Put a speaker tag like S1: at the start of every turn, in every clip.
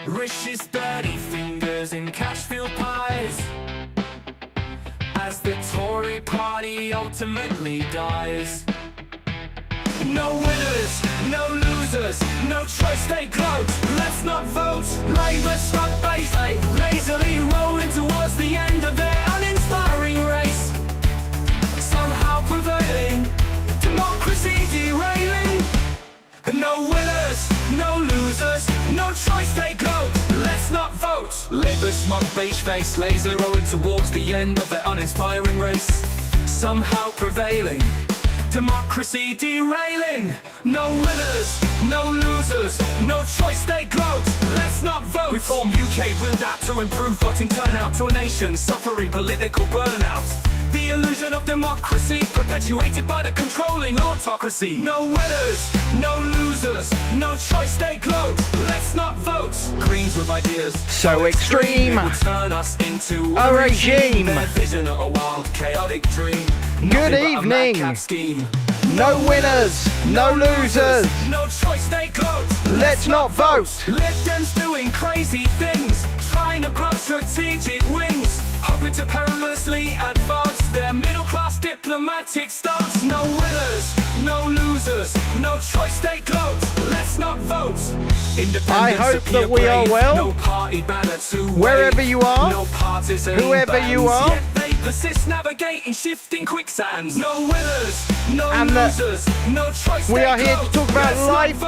S1: Rish's dirty fingers in cash-filled pies, as the Tory party ultimately dies. No winners, no losers, no choice they gloat. Let's not vote. Labour struck base, lazily rolling towards the end of their uninspiring race. Somehow prevailing, democracy derailing. No winners, no losers, no choice they gloat. Let's not vote. Labour's smug beige face, laser rolling towards the end of their uninspiring race. Somehow prevailing, democracy derailing. No winners, no losers, no choice they gloat. Let's not vote. Reform UK will adapt to improve voting turnout to a nation suffering political burnout. The illusion of democracy perpetuated by the controlling autocracy. No winners, no losers, no choice they gloat. Let's not vote. Greens with ideas
S2: so extreme
S1: will turn us into
S2: a regime.
S1: Their vision of a wild, chaotic dream.
S2: Good evening. No winners, no losers,
S1: no choice they gloat.
S2: Let's not vote.
S1: Lifton's doing crazy things, trying to grow strategic wings, hoping to perilously advance their middle-class diplomatic stance. No winners, no losers, no choice they gloat. Let's not vote.
S2: I hope that we are well,
S1: no party banner to
S2: wherever
S1: wave,
S2: you are,
S1: no partisan
S2: whoever
S1: bands,
S2: you are.
S1: Yet they persist navigating shifting quicksands. No winners, no losers, no choice
S2: we are here to talk about life,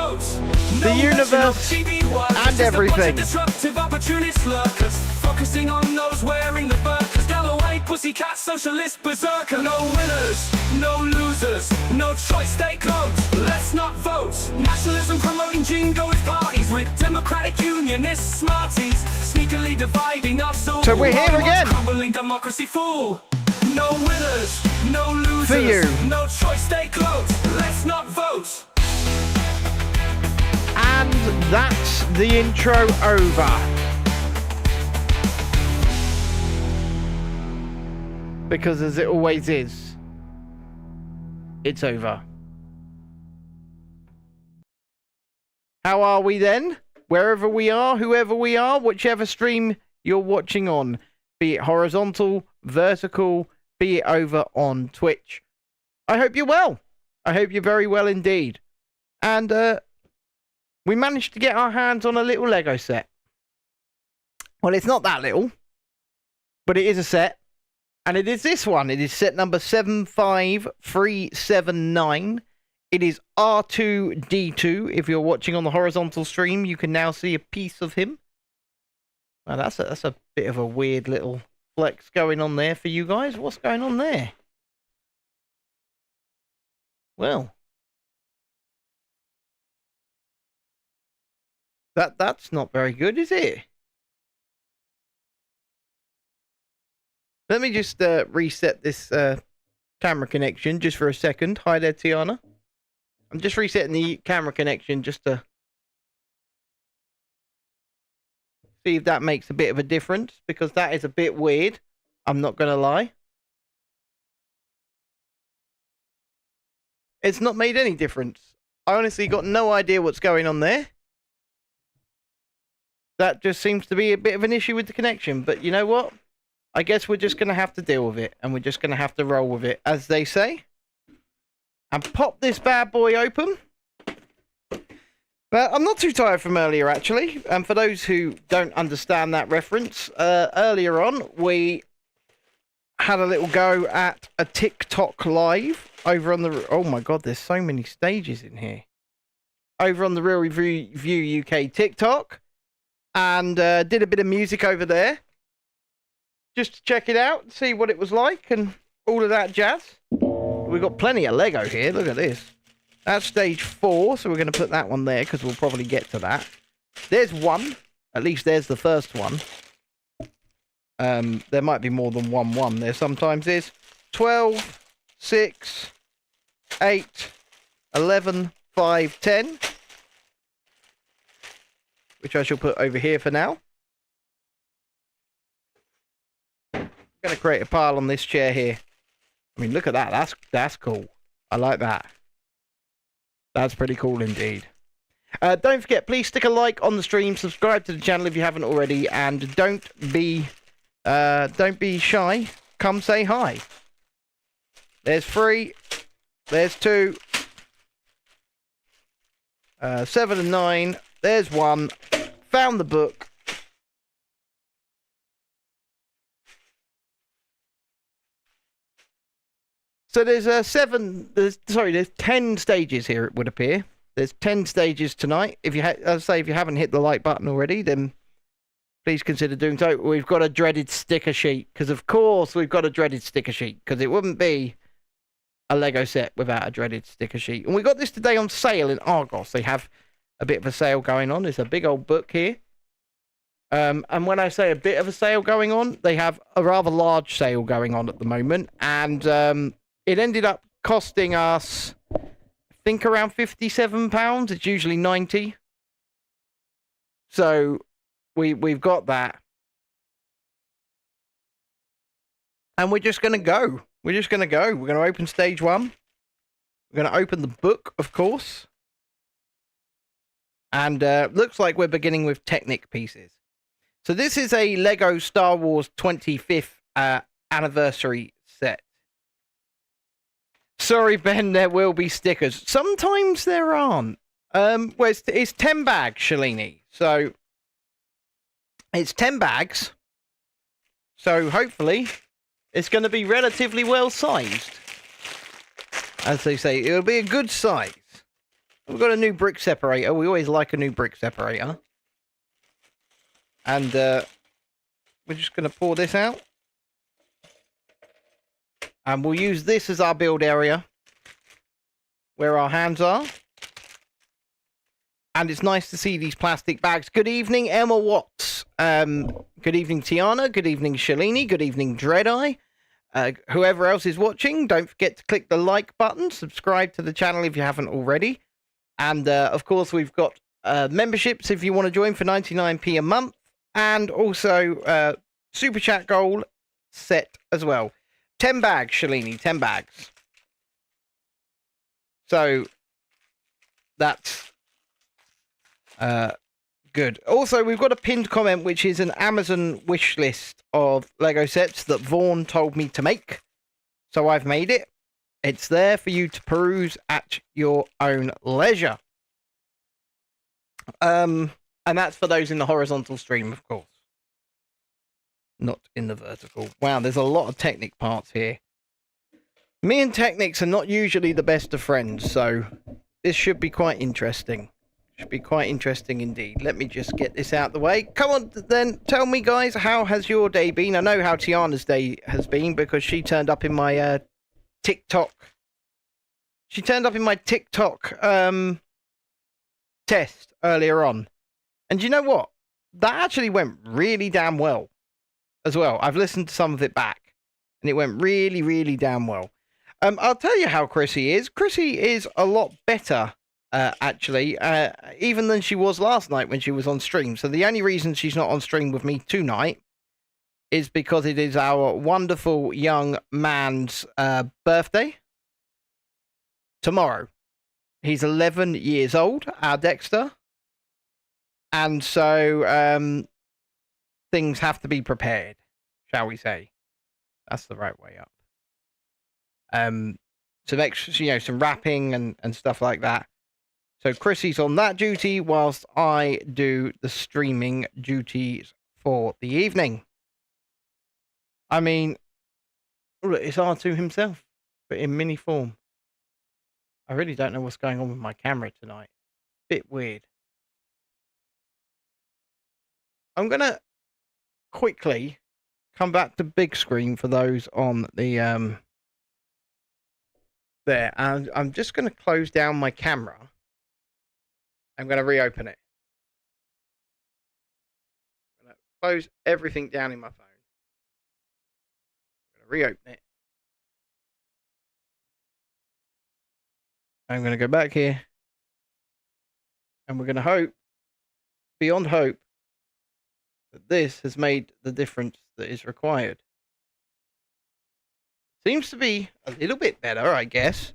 S2: the universe, and everything.
S1: Disruptive opportunist lurkers, focusing on those wearing the burqas. Galloway, pussycat, socialist berserker. No winners, no losers, no choice they gloat. Let's not vote. Nationalism promoting jingoist parties with democratic unionists, smarties, sneakily dividing us all.
S2: So we're here again.
S1: Crumbling democracy fool. No winners, no losers,
S2: for you.
S1: No choice they gloat. Let's not vote.
S2: And that's the intro over. Because as it always is, it's over. How are we then? Wherever we are, whoever we are, whichever stream you're watching on, be it horizontal, vertical, be it over on Twitch. I hope you're well. I hope you're very well indeed. And we managed to get our hands on a little Lego set. Well, it's not that little, but it is a set. And it is this one. It is set number 75379. It is R2-D2. If you're watching on the horizontal stream, you can now see a piece of him. Now, that's a bit of a weird little flex going on there for you guys. What's going on there? Well, that's not very good, is it? Let me just reset this camera connection just for a second. Hi there, Tiana. I'm just resetting the camera connection just to see if that makes a bit of a difference, because that is a bit weird. I'm not going to lie. It's not made any difference. I honestly got no idea what's going on there. That just seems to be a bit of an issue with the connection. But you know what? I guess we're just going to have to deal with it. And we're just going to have to roll with it, as they say. And pop this bad boy open. But I'm not too tired from earlier, actually. And for those who don't understand that reference, earlier on, we had a little go at a TikTok live over on the... Oh my god, there's so many stages in here. Over on the Real Review UK TikTok. And did a bit of music over there. Just to check it out, see what it was like, and all of that jazz. We've got plenty of Lego here, look at this. That's stage 4, so we're going to put that one there, because we'll probably get to that. There's one. At least there's the first one. There might be more than one. There sometimes is. 12, 6, 8, 11, 5, 10. Which I shall put over here for now. I'm going to create a pile on this chair here. I mean, look at that. That's cool. I like that. That's pretty cool indeed. Don't forget, please stick a like on the stream, subscribe to the channel if you haven't already, and don't be shy. Come say hi. There's 3. There's 2. 7 and 9. There's 1. Found the book. So there's there's 10 stages here, it would appear. There's 10 stages tonight. If you if you haven't hit the like button already, then please consider doing so. We've got a dreaded sticker sheet, because of course we've got a dreaded sticker sheet, because it wouldn't be a Lego set without a dreaded sticker sheet. And we got this today on sale in Argos. They have a bit of a sale going on. There's a big old book here. And when I say a bit of a sale going on, they have a rather large sale going on at the moment. And it ended up costing us, I think, around £57. It's usually 90. So we've got that. And we're just going to go. We're just going to go. We're going to open stage 1. We're going to open the book, of course. And looks like we're beginning with Technic pieces. So this is a Lego Star Wars 25th anniversary set. Sorry, Ben, there will be stickers. Sometimes there aren't. Well, it's 10 bags, Shalini. So it's 10 bags. So hopefully it's going to be relatively well sized. As they say, it'll be a good size. We've got a new brick separator. We always like a new brick separator. And we're just going to pour this out. And we'll use this as our build area, where our hands are. And it's nice to see these plastic bags. Good evening, Emma Watts. Good evening, Tiana. Good evening, Shalini. Good evening, Dreadeye. Whoever else is watching, don't forget to click the like button. Subscribe to the channel if you haven't already. And, of course, we've got memberships if you want to join for 99p a month. And also Super Chat goal set as well. 10 bags, Shalini. 10 bags. So, that's good. Also, we've got a pinned comment, which is an Amazon wish list of Lego sets that Vaughn told me to make. So I've made it. It's there for you to peruse at your own leisure. And that's for those in the horizontal stream, of course. Not in the vertical. Wow, there's a lot of Technic parts here. Me and Technics are not usually the best of friends, so this should be quite interesting. Should be quite interesting indeed. Let me just get this out of the way. Come on, then. Tell me, guys, how has your day been? I know how Tiana's day has been because she turned up in my TikTok. She turned up in my TikTok test earlier on. And you know what? That actually went really damn well as well. I've listened to some of it back, and it went really, really damn well. I'll tell you how Chrissy is. Chrissy is a lot better, actually, even than she was last night when she was on stream. So the only reason she's not on stream with me tonight is because it is our wonderful young man's birthday tomorrow. He's 11 years old, our Dexter. And so things have to be prepared, shall we say. That's the right way up. Some extra, some wrapping and stuff like that. So Chrissy's on that duty whilst I do the streaming duties for the evening. I mean, look, it's R2 himself, but in mini form. I really don't know what's going on with my camera tonight. Bit weird. I'm going to quickly come back to big screen for those on the there. And I'm just going to close down my camera. I'm going to reopen it. I'm going to close everything down in my phone. I'm going to reopen it. I'm going to go back here. And we're going to hope, beyond hope, that this has made the difference that is required. Seems to be a little bit better, I guess.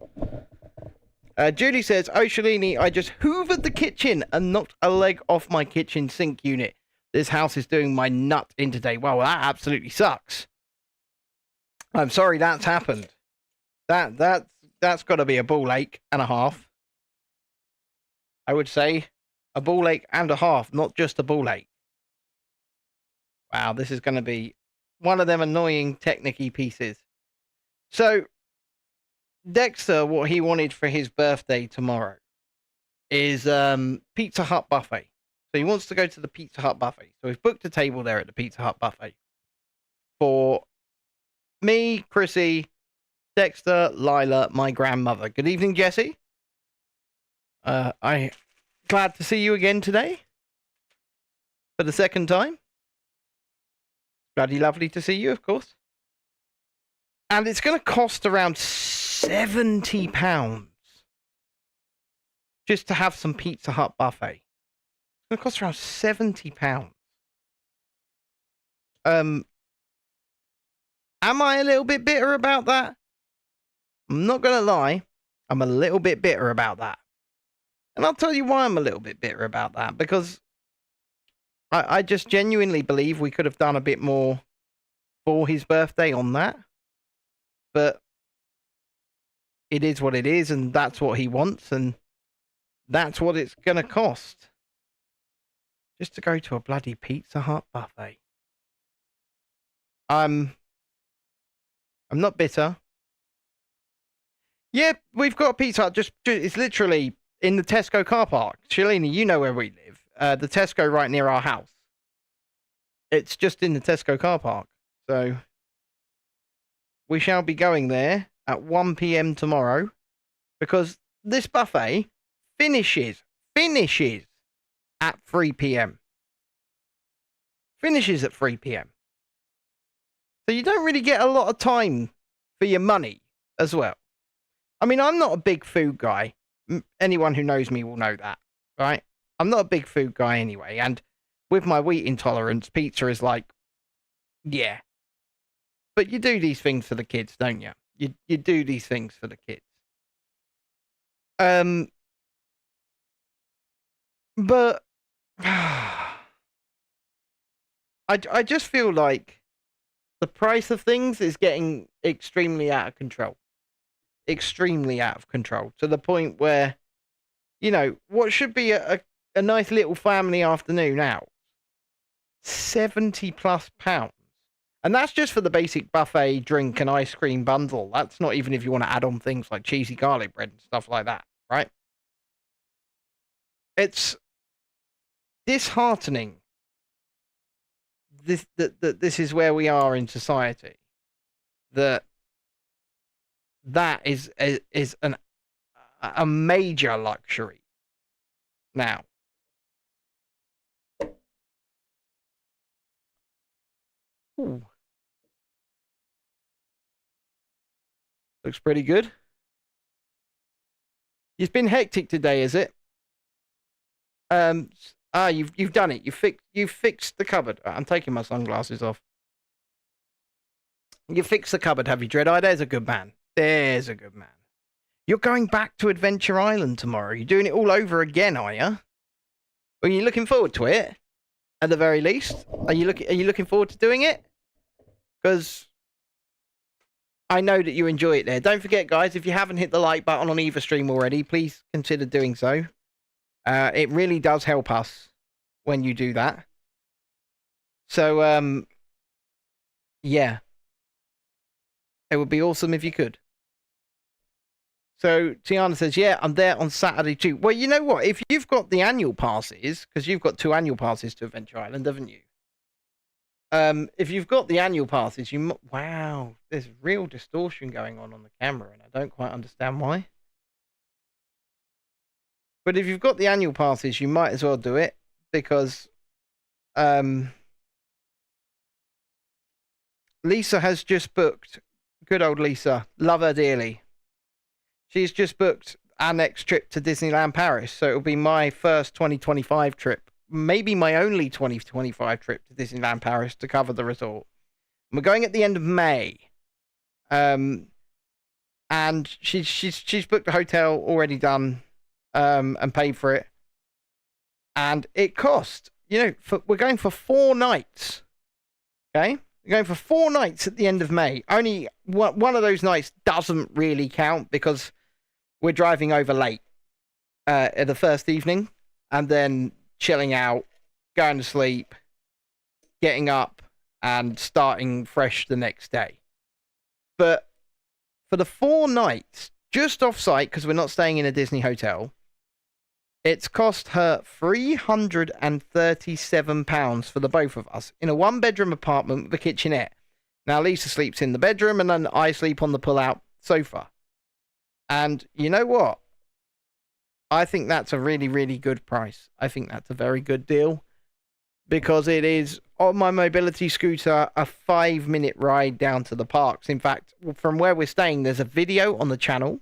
S2: Julie says, "Oh, Shalini, I just hoovered the kitchen and knocked a leg off my kitchen sink unit. This house is doing my nut in today." Well, that absolutely sucks. I'm sorry that's happened. That's got to be a ball ache and a half. I would say a ball ache and a half, not just a ball ache. Wow, this is going to be one of them annoying technicky pieces. So, Dexter, what he wanted for his birthday tomorrow is Pizza Hut buffet. So he wants to go to the Pizza Hut buffet. So we've booked a table there at the Pizza Hut buffet for me, Chrissy, Dexter, Lila, my grandmother. Good evening, Jesse. I glad to see you again today for the second time. Bloody lovely to see you, of course. And it's going to cost around £70 just to have some Pizza Hut buffet. It's going to cost around £70. Am I a little bit bitter about that? I'm not going to lie. I'm a little bit bitter about that. And I'll tell you why I'm a little bit bitter about that. Because I just genuinely believe we could have done a bit more for his birthday on that. But it is what it is, and that's what he wants, and that's what it's going to cost. Just to go to a bloody Pizza Hut buffet. I'm not bitter. Yeah, we've got a Pizza Hut. It's literally in the Tesco car park. Shalini, you know where we live. The Tesco right near our house. It's just in the Tesco car park. So we shall be going there at 1 p.m. tomorrow, because this buffet finishes at 3 p.m. Finishes at 3 p.m. So you don't really get a lot of time for your money as well. I mean, I'm not a big food guy. Anyone who knows me will know that, right? I'm not a big food guy anyway. And with my wheat intolerance, pizza is like, yeah. But you do these things for the kids, don't you? You do these things for the kids. But I just feel like the price of things is getting extremely out of control. Extremely out of control, to the point where, you know, what should be a nice little family afternoon out, £70+. And that's just for the basic buffet, drink and ice cream bundle. That's not even if you want to add on things like cheesy garlic bread and stuff like that, right? It's disheartening. This is where we are in society. That is a major luxury now. Ooh. Looks pretty good. It's been hectic today, is it? You've done it. You've fixed the cupboard. I'm taking my sunglasses off. You fixed the cupboard, have you, Dread-Eye? There's a good man. There's a good man. You're going back to Adventure Island tomorrow. You're doing it all over again, are you? Are you looking forward to it? At the very least, are you looking forward to doing it? Because I know that you enjoy it there. Don't forget, guys, if you haven't hit the like button on either stream already, please consider doing so. It really does help us when you do that. So, yeah. It would be awesome if you could. So, Tiana says, yeah, I'm there on Saturday too. Well, you know what? If you've got the annual passes, because you've got 2 annual passes to Adventure Island, haven't you? If you've got the annual passes, wow, there's real distortion going on the camera, and I don't quite understand why. But if you've got the annual passes, you might as well do it, because Lisa has just booked. Good old Lisa. Love her dearly. She's just booked our next trip to Disneyland Paris. So it'll be my first 2025 trip. Maybe my only 2025 trip to Disneyland Paris to cover the resort. And we're going at the end of May. and she's booked the hotel already done, and paid for it, and it cost, we're going for 4 nights. Okay, we're going for 4 nights at the end of May. Only one of those nights doesn't really count because we're driving over late at the first evening, and then chilling out, going to sleep, getting up, and starting fresh the next day. But for the 4 nights, just off site, because we're not staying in a Disney hotel, it's cost her £337 for the both of us in a 1-bedroom apartment with a kitchenette. Now, Lisa sleeps in the bedroom, and then I sleep on the pull-out sofa. And you know what? I think that's a really, really good price. I think that's a very good deal, because it is, on my mobility scooter, a 5-minute ride down to the parks. In fact, from where we're staying, there's a video on the channel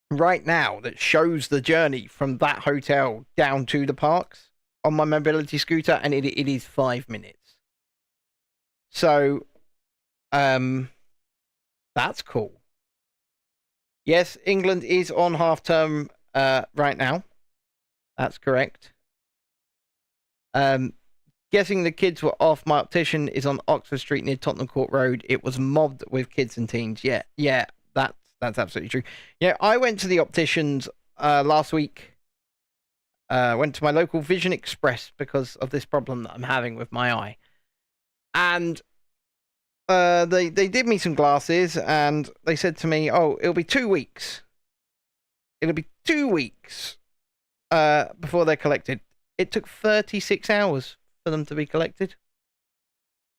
S2: right now that shows the journey from that hotel down to the parks on my mobility scooter, and it is 5 minutes. So, that's cool. Yes, England is on half term right now. That's correct. Guessing the kids were off. My optician is on Oxford Street near Tottenham Court Road. It was mobbed with kids and teens. Yeah, that's absolutely true. Yeah, I went to the opticians last week. Went to my local Vision Express because of this problem that I'm having with my eye. And they did me some glasses, and they said to me, oh, it'll be 2 weeks. It'll be 2 weeks before they're collected. It took 36 hours for them to be collected.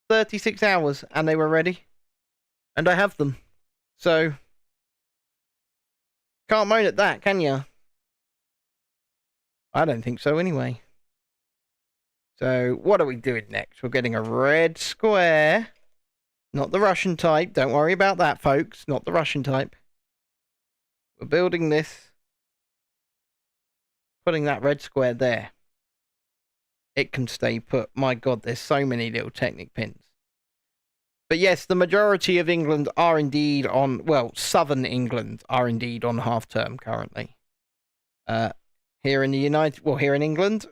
S2: 36 hours, and they were ready. And I have them. So, can't moan at that, can you? I don't think so anyway. So, what are we doing next? We're getting a red square. Not the Russian type. Don't worry about that, folks. Not the Russian type. We're building this. Putting that red square there. It can stay put. My God, there's so many little Technic pins. But yes, the majority of England are indeed on, well, southern England are indeed on half term currently. Here in England.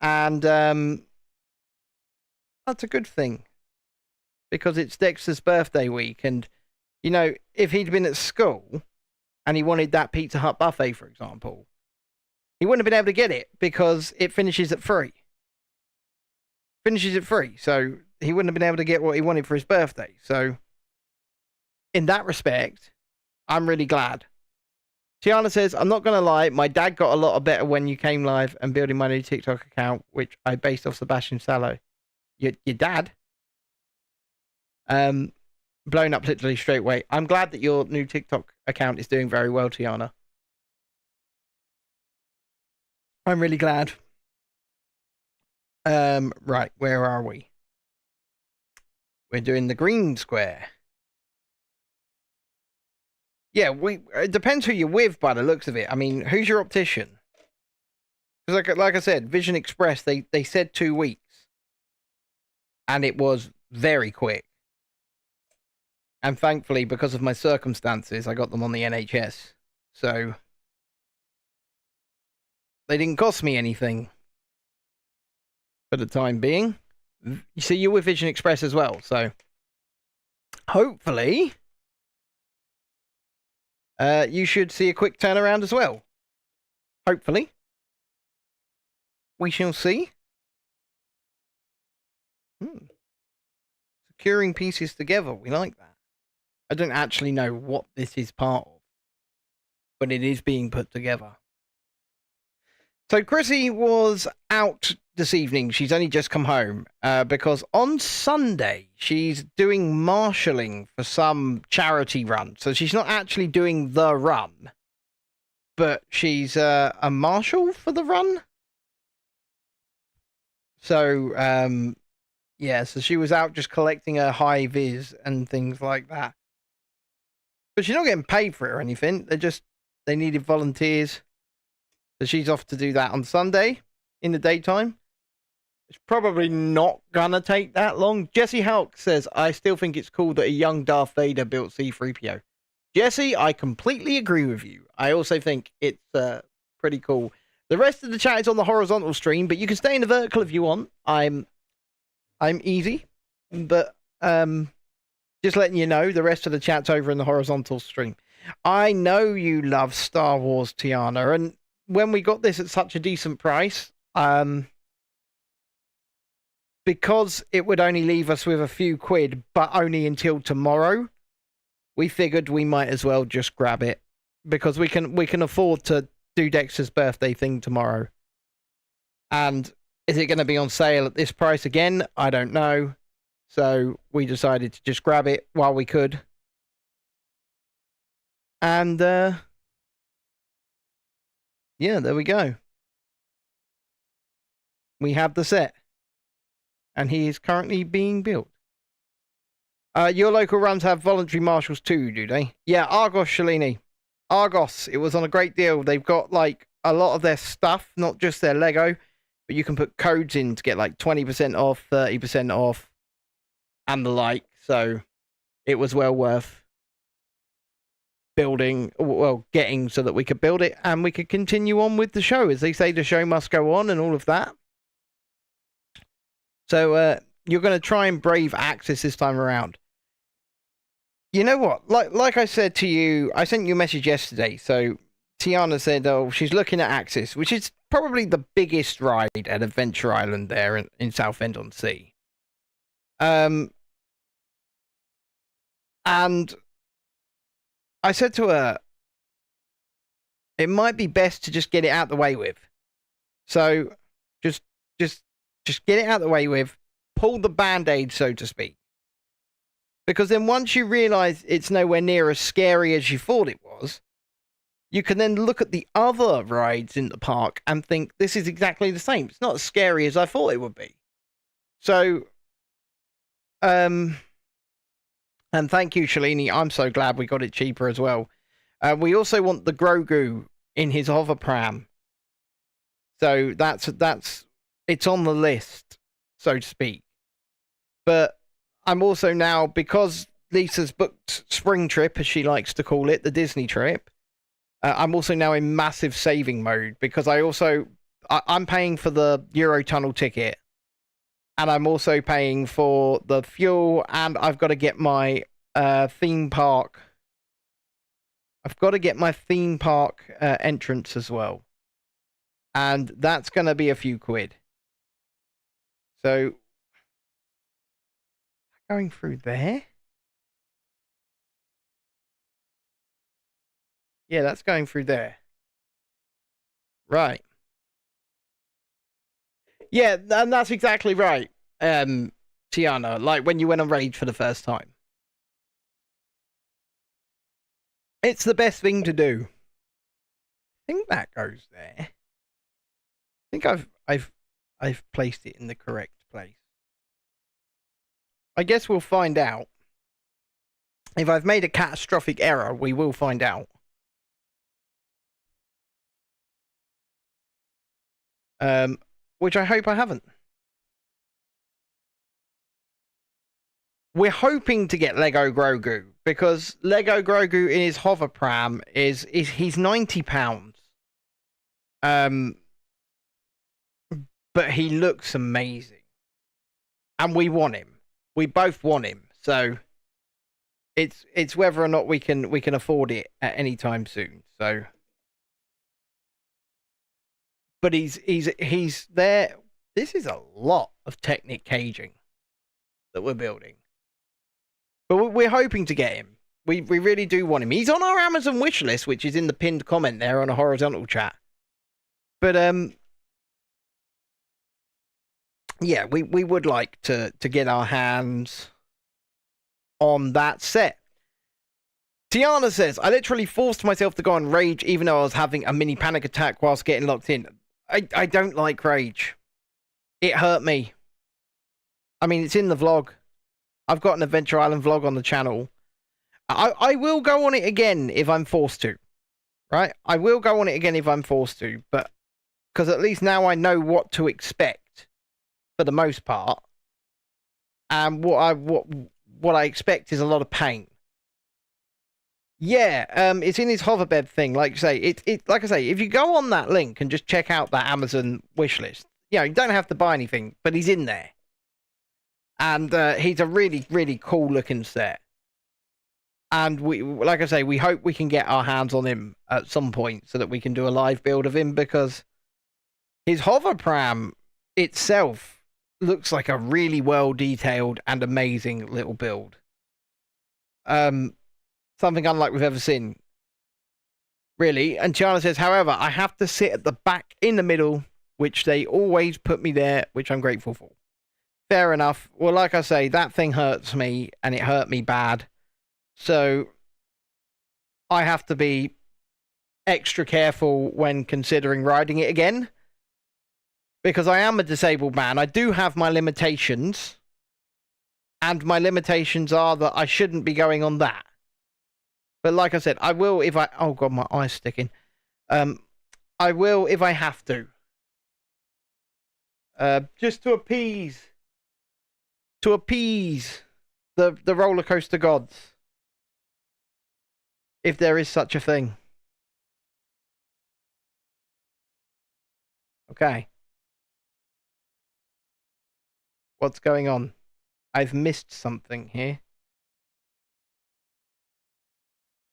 S2: And that's a good thing. Because it's Dexter's birthday week, and, if he'd been at school and he wanted that Pizza Hut buffet, for example, he wouldn't have been able to get it because it finishes at 3. So he wouldn't have been able to get what he wanted for his birthday. So, in that respect, I'm really glad. Tiana says, I'm not going to lie, my dad got a lot better when you came live and building my new TikTok account, which I based off Sebastian Sallow. Your dad? Blown up literally straight away. I'm glad that your new TikTok account is doing very well, Tiana. I'm really glad. Right, where are we? We're doing the green square. Yeah, it depends who you're with by the looks of it. I mean, who's your optician? Because like I said, Vision Express, they said 2 weeks. And it was very quick. And thankfully, because of my circumstances, I got them on the NHS. So, they didn't cost me anything for the time being. You see, you're with Vision Express as well. So, hopefully, you should see a quick turnaround as well. Hopefully. We shall see. Securing pieces together. We like that. I don't actually know what this is part of, but it is being put together. So Chrissy was out this evening. She's only just come home because on Sunday she's doing marshalling for some charity run. So she's not actually doing the run, but she's a marshal for the run. So, so she was out just collecting her high vis and things like that. But she's not getting paid for it or anything. They needed volunteers. So she's off to do that on Sunday in the daytime. It's probably not gonna take that long. Jesse Hulk says, I still think it's cool that a young Darth Vader built C-3PO. Jesse, I completely agree with you. I also think it's pretty cool. The rest of the chat is on the horizontal stream, but you can stay in the vertical if you want. I'm easy, but just letting you know, the rest of the chat's over in the horizontal stream. I know you love Star Wars, Tiana, and when we got this at such a decent price, because it would only leave us with a few quid, but only until tomorrow, we figured we might as well just grab it, because we can afford to do Dexter's birthday thing tomorrow. And is it going to be on sale at this price again? I don't know. So we decided to just grab it while we could. And yeah, there we go. We have the set. And he is currently being built. Your local runs have voluntary marshals too, do they? Yeah, Argos, Shalini. Argos, it was on a great deal. They've got like a lot of their stuff, not just their Lego, but you can put codes in to get like 20% off, 30% off, and the like. So it was well worth getting so that we could build it and we could continue on with the show. As they say, the show must go on and all of that. So you're going to try and brave Axis this time around. You know what? Like I said to you, I sent you a message yesterday. So Tiana said, oh, she's looking at Axis, which is probably the biggest ride at Adventure Island there in Southend-on-Sea. And I said to her, it might be best to just get it out the way with. So just get it out the way with, pull the band-aid, so to speak. Because then once you realise it's nowhere near as scary as you thought it was, you can then look at the other rides in the park and think, this is exactly the same. It's not as scary as I thought it would be. So, and thank you, Shalini. I'm so glad we got it cheaper as well. We also want the Grogu in his hover pram. So that's it's on the list, so to speak. But I'm also now, because Lisa's booked spring trip, as she likes to call it, the Disney trip, I'm also now in massive saving mode, because I'm paying for the Eurotunnel ticket, and I'm also paying for the fuel, and I've got to get my theme park. I've got to get my theme park entrance as well. And that's going to be a few quid. So, going through there? Yeah, that's going through there. Right. Yeah, and that's exactly right, Tiana. Like when you went on Rage for the first time. It's the best thing to do. I think that goes there. I think I've placed it in the correct place. I guess we'll find out. If I've made a catastrophic error, we will find out. Which I hope I haven't. We're hoping to get Lego Grogu, because Lego Grogu in his hover pram he's £90. But he looks amazing. And we want him. We both want him. So it's whether or not we can afford it at any time soon. So, but he's there. This is a lot of Technic caging that we're building. But we're hoping to get him. We really do want him. He's on our Amazon wish list, which is in the pinned comment there on a horizontal chat. But yeah, we would like to get our hands on that set. Tiana says, I literally forced myself to go on Rage even though I was having a mini panic attack whilst getting locked in. I don't like Rage. It hurt me. I mean, it's in the vlog. I've got an Adventure Island vlog on the channel. I will go on it again if I'm forced to. Right? I will go on it again if I'm forced to. But because at least now I know what to expect. For the most part, and what I expect is a lot of pain. Yeah, it's in his hoverbed thing. Like you say, like I say, if you go on that link and just check out that Amazon wish list, you don't have to buy anything, but he's in there, and he's a really, really cool looking set. And we, like I say, we hope we can get our hands on him at some point so that we can do a live build of him, because his hover pram itself looks like a really well detailed and amazing little build. Something unlike we've ever seen, really. And Tiana says, however, I have to sit at the back in the middle, which they always put me there, which I'm grateful for. Fair enough. Well, like I say, that thing hurts me, and it hurt me bad. So I have to be extra careful when considering riding it again, because I am a disabled man. I do have my limitations, and my limitations are that I shouldn't be going on that. But like I said, I will if I... Oh, God, my eye's sticking. I will if I have to. Just to appease the roller coaster gods, if there is such a thing. Okay. What's going on? I've missed something here.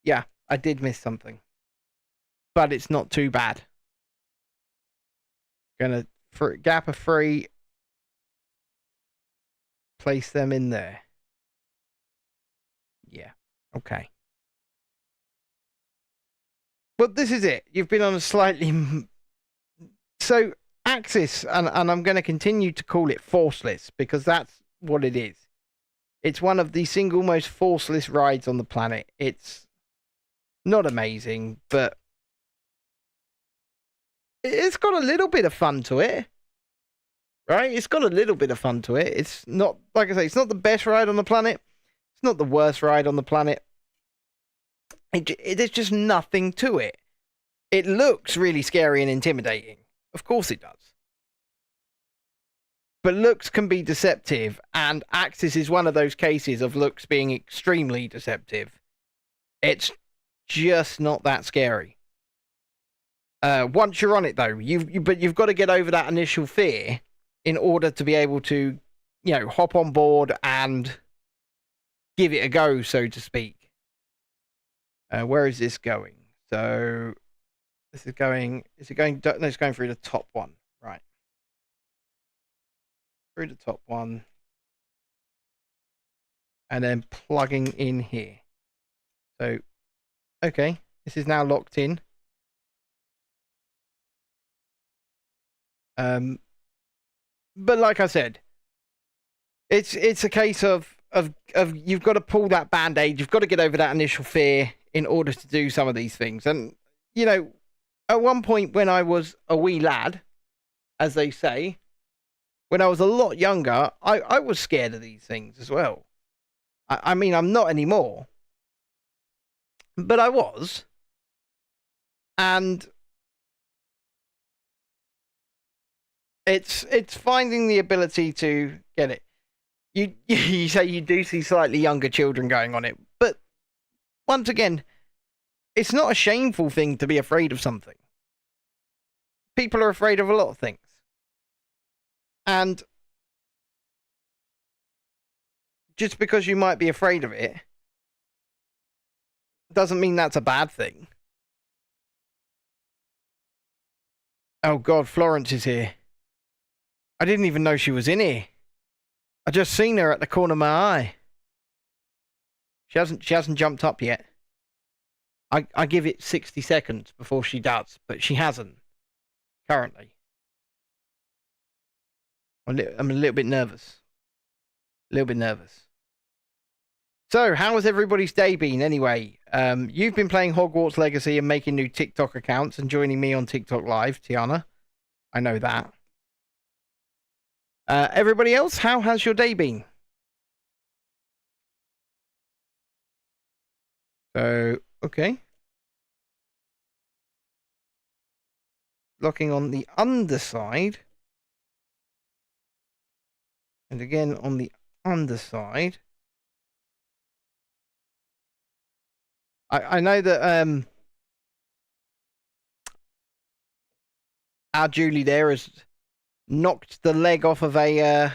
S2: Yeah, I did miss something. But it's not too bad. Gonna gap of 3. Place them in there. Yeah. Okay. But this is it. You've been on a slightly... So, Axis, and I'm going to continue to call it forceless, because that's what it is. It's one of the single most forceless rides on the planet. It's not amazing, but it's got a little bit of fun to it. Right? It's got a little bit of fun to it. It's not, like I say, it's not the best ride on the planet. It's not the worst ride on the planet. There's just nothing to it. It looks really scary and intimidating. Of course it does. But looks can be deceptive, and Axis is one of those cases of looks being extremely deceptive. It's just not that scary. Once you're on it, though, but you've got to get over that initial fear in order to be able to, hop on board and give it a go, so to speak. Where is this going? So this is going... Is it going... No, it's going through the top one. Right. Through the top one. And then plugging in here. So, okay. This is now locked in. But like I said, it's a case of you've got to pull that band-aid. You've got to get over that initial fear in order to do some of these things. And, at one point when I was a wee lad, as they say, when I was a lot younger, I was scared of these things as well. I mean, I'm not anymore. But I was. And it's finding the ability to get it. You say you do see slightly younger children going on it. But once again, it's not a shameful thing to be afraid of something. People are afraid of a lot of things. And just because you might be afraid of it doesn't mean that's a bad thing. Oh God, Florence is here. I didn't even know she was in here. I just seen her at the corner of my eye. She hasn't jumped up yet. I give it 60 seconds before she does, but she hasn't currently. I'm a little bit nervous. So, how has everybody's day been anyway? You've been playing Hogwarts Legacy and making new TikTok accounts and joining me on TikTok Live, Tiana. I know that. Everybody else, how has your day been? So, okay. Locking on the underside. And again on the underside. I know that our Julie there has knocked the leg off of a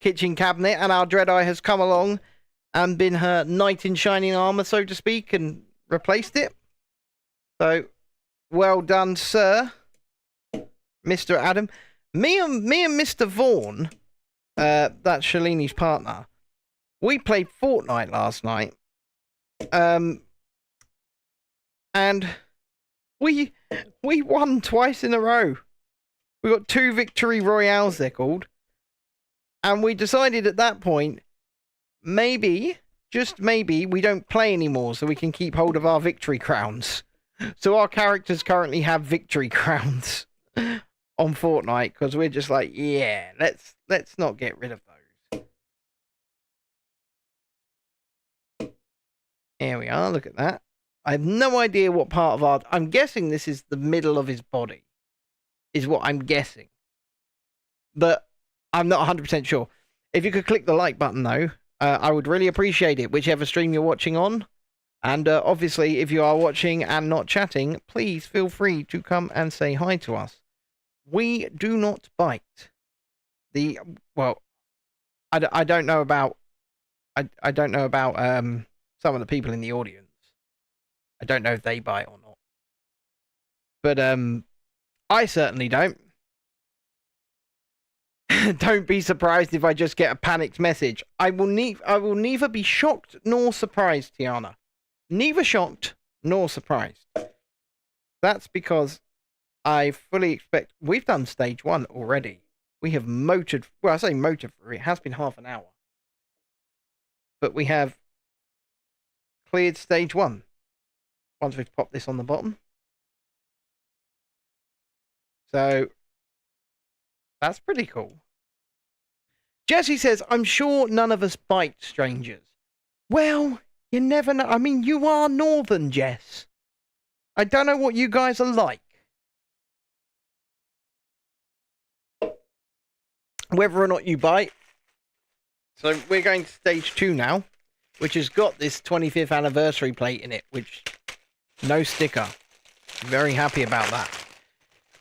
S2: kitchen cabinet, and our Dreadeye has come along and been her knight in shining armour, so to speak, and replaced it. So, well done, sir, Mr. Adam. Me and Mr. Vaughan, that's Shalini's partner, we played Fortnite last night. And we won twice in a row. We got 2 victory royales, they're called. And we decided at that point, maybe, just maybe, we don't play anymore so we can keep hold of our victory crowns. So our characters currently have victory crowns on Fortnite, because we're just like, yeah, let's not get rid of those. Here we are, look at that. I have no idea what part of our... I'm guessing this is the middle of his body, is what I'm guessing. But I'm not 100% sure. If you could click the like button, though, I would really appreciate it, whichever stream you're watching on. And obviously, if you are watching and not chatting, please feel free to come and say hi to us. We do not bite. Well, I don't know about... I don't know about some of the people in the audience. I don't know if they bite or not. But I certainly don't. Don't be surprised if I just get a panicked message. I will neither be shocked nor surprised, Tiana. Neither shocked nor surprised. That's because I fully expect... We've done stage 1 already. We have motored... Well, I say motored through. It has been half an hour. But we have cleared stage 1. Once we've popped this on the bottom. So, that's pretty cool. Jesse says, I'm sure none of us bite strangers. Well, you never know. I mean, you are northern, Jess. I don't know what you guys are like. Whether or not you bite. So, we're going to stage 2 now, which has got this 25th anniversary plate in it, which... No sticker. Very happy about that.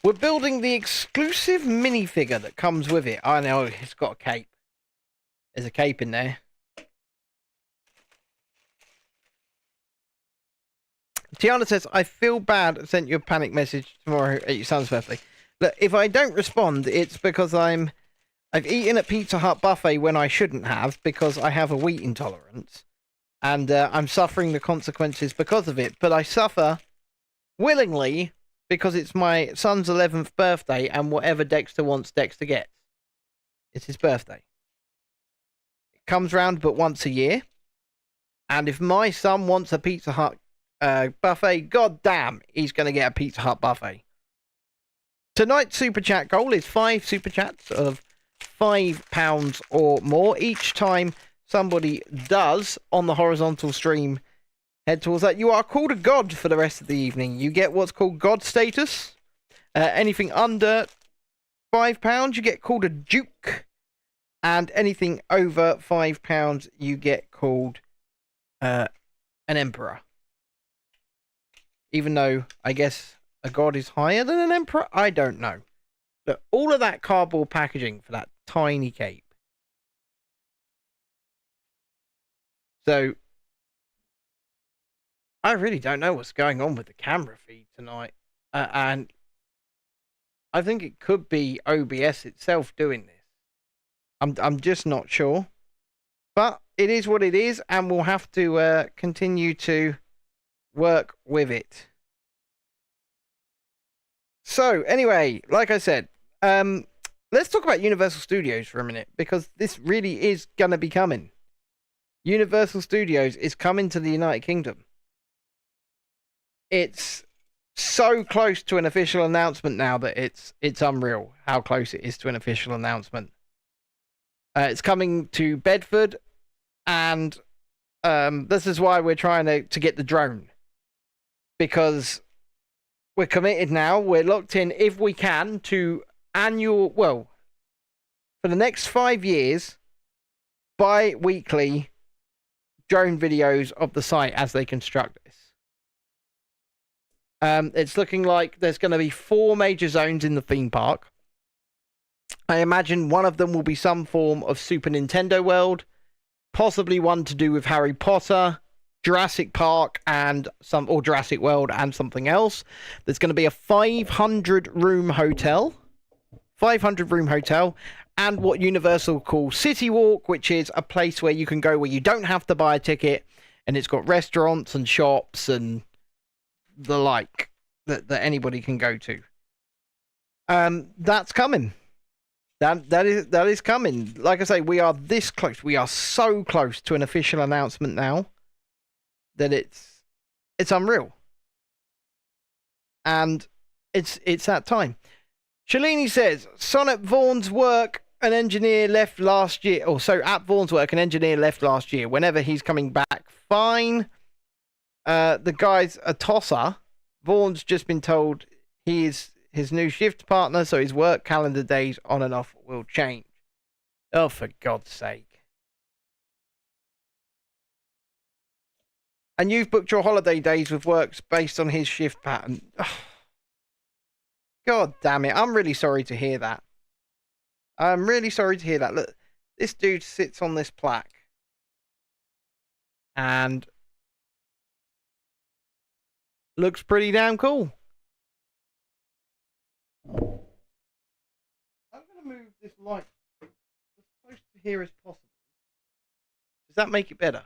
S2: We're building the exclusive minifigure that comes with it. I know, it's got a cape. There's a cape in there. Tiana says, I feel bad I sent you a panic message tomorrow at your son's birthday. Look, if I don't respond, it's because I've eaten at Pizza Hut buffet when I shouldn't have, because I have a wheat intolerance. And I'm suffering the consequences because of it. But I suffer willingly because it's my son's 11th birthday, and whatever Dexter wants, Dexter gets. It's his birthday. It comes round but once a year. And if my son wants a Pizza Hut buffet, goddamn, he's going to get a Pizza Hut buffet. Tonight's Super Chat goal is 5 Super Chats of £5 or more. Each time somebody does on the horizontal stream head towards that, you are called a god for the rest of the evening. You get what's called god status. Anything under £5, you get called a duke. And anything over £5, you get called an emperor. Even though, I guess, a god is higher than an emperor? I don't know. Look, all of that cardboard packaging for that tiny cape. So, I really don't know what's going on with the camera feed tonight. And I think it could be OBS itself doing this. I'm just not sure. But it is what it is, and we'll have to continue to work with it. So, anyway, like I said, let's talk about Universal Studios for a minute, because this really is going to be coming. Universal Studios is coming to the United Kingdom. It's so close to an official announcement now that it's unreal how close it is to an official announcement. It's coming to Bedford, and this is why we're trying to get the drone. Because we're committed now, we're locked in, if we can, to for the next 5 years, bi-weekly drone videos of the site as they construct this. It's looking like there's going to be 4 major zones in the theme park. I imagine one of them will be some form of Super Nintendo World, possibly one to do with Harry Potter, Jurassic Park, or Jurassic World, and something else. There's going to be a 500-room hotel. 500-room hotel. And what Universal call City Walk, which is a place where you can go where you don't have to buy a ticket, and it's got restaurants and shops and the like that anybody can go to. That's coming. That is coming. Like I say, we are this close. We are so close to an official announcement now that it's unreal. And it's that time. Shalini says, Sonnet Vaughan's work, an engineer left last year. Oh, so at Vaughan's work, an engineer left last year. Whenever he's coming back, fine. The guy's a tosser. Vaughan's just been told he is his new shift partner, so his work calendar days on and off will change. Oh, for God's sake. And you've booked your holiday days with works based on his shift pattern. Oh, God damn it. I'm really sorry to hear that. I'm really sorry to hear that. Look, this dude sits on this plaque. And looks pretty damn cool. I'm going to move this light as close to here as possible. Does that make it better?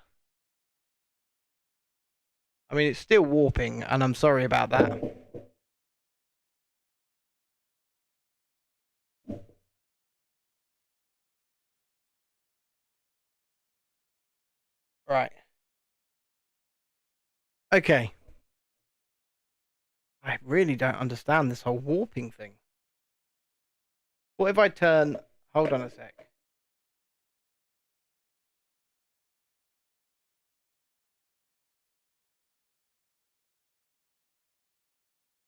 S2: I mean, it's still warping, and I'm sorry about that. Right. Okay. I really don't understand this whole warping thing. What if I turn... Hold on a sec.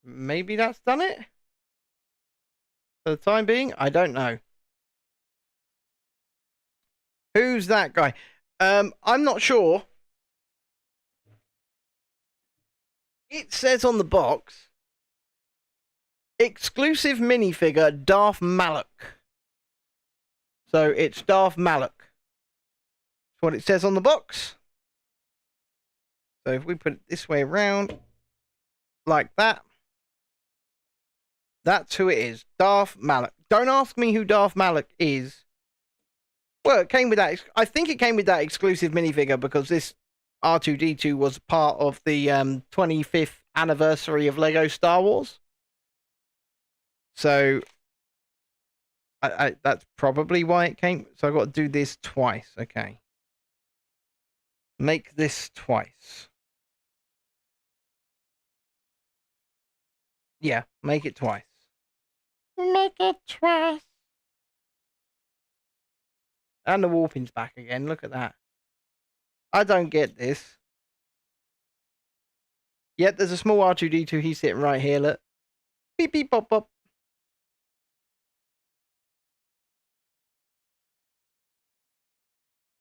S2: Maybe that's done it? For the time being? I don't know. Who's that guy? I'm not sure. It says on the box, exclusive minifigure Darth Malak. So it's Darth Malak. That's what it says on the box. So if we put it this way around, like that, that's who it is. Darth Malak. Don't ask me who Darth Malak is. Well, it came with that. I think it came with that exclusive minifigure because this R2-D2 was part of the 25th anniversary of Lego Star Wars. So that's probably why it came. So I've got to do this twice. Okay. Make this twice. Yeah, make it twice. Make it twice. And the warping's back again. Look at that. I don't get this. Yep, there's a small R2-D2. He's sitting right here. Look. Beep, beep, pop, pop.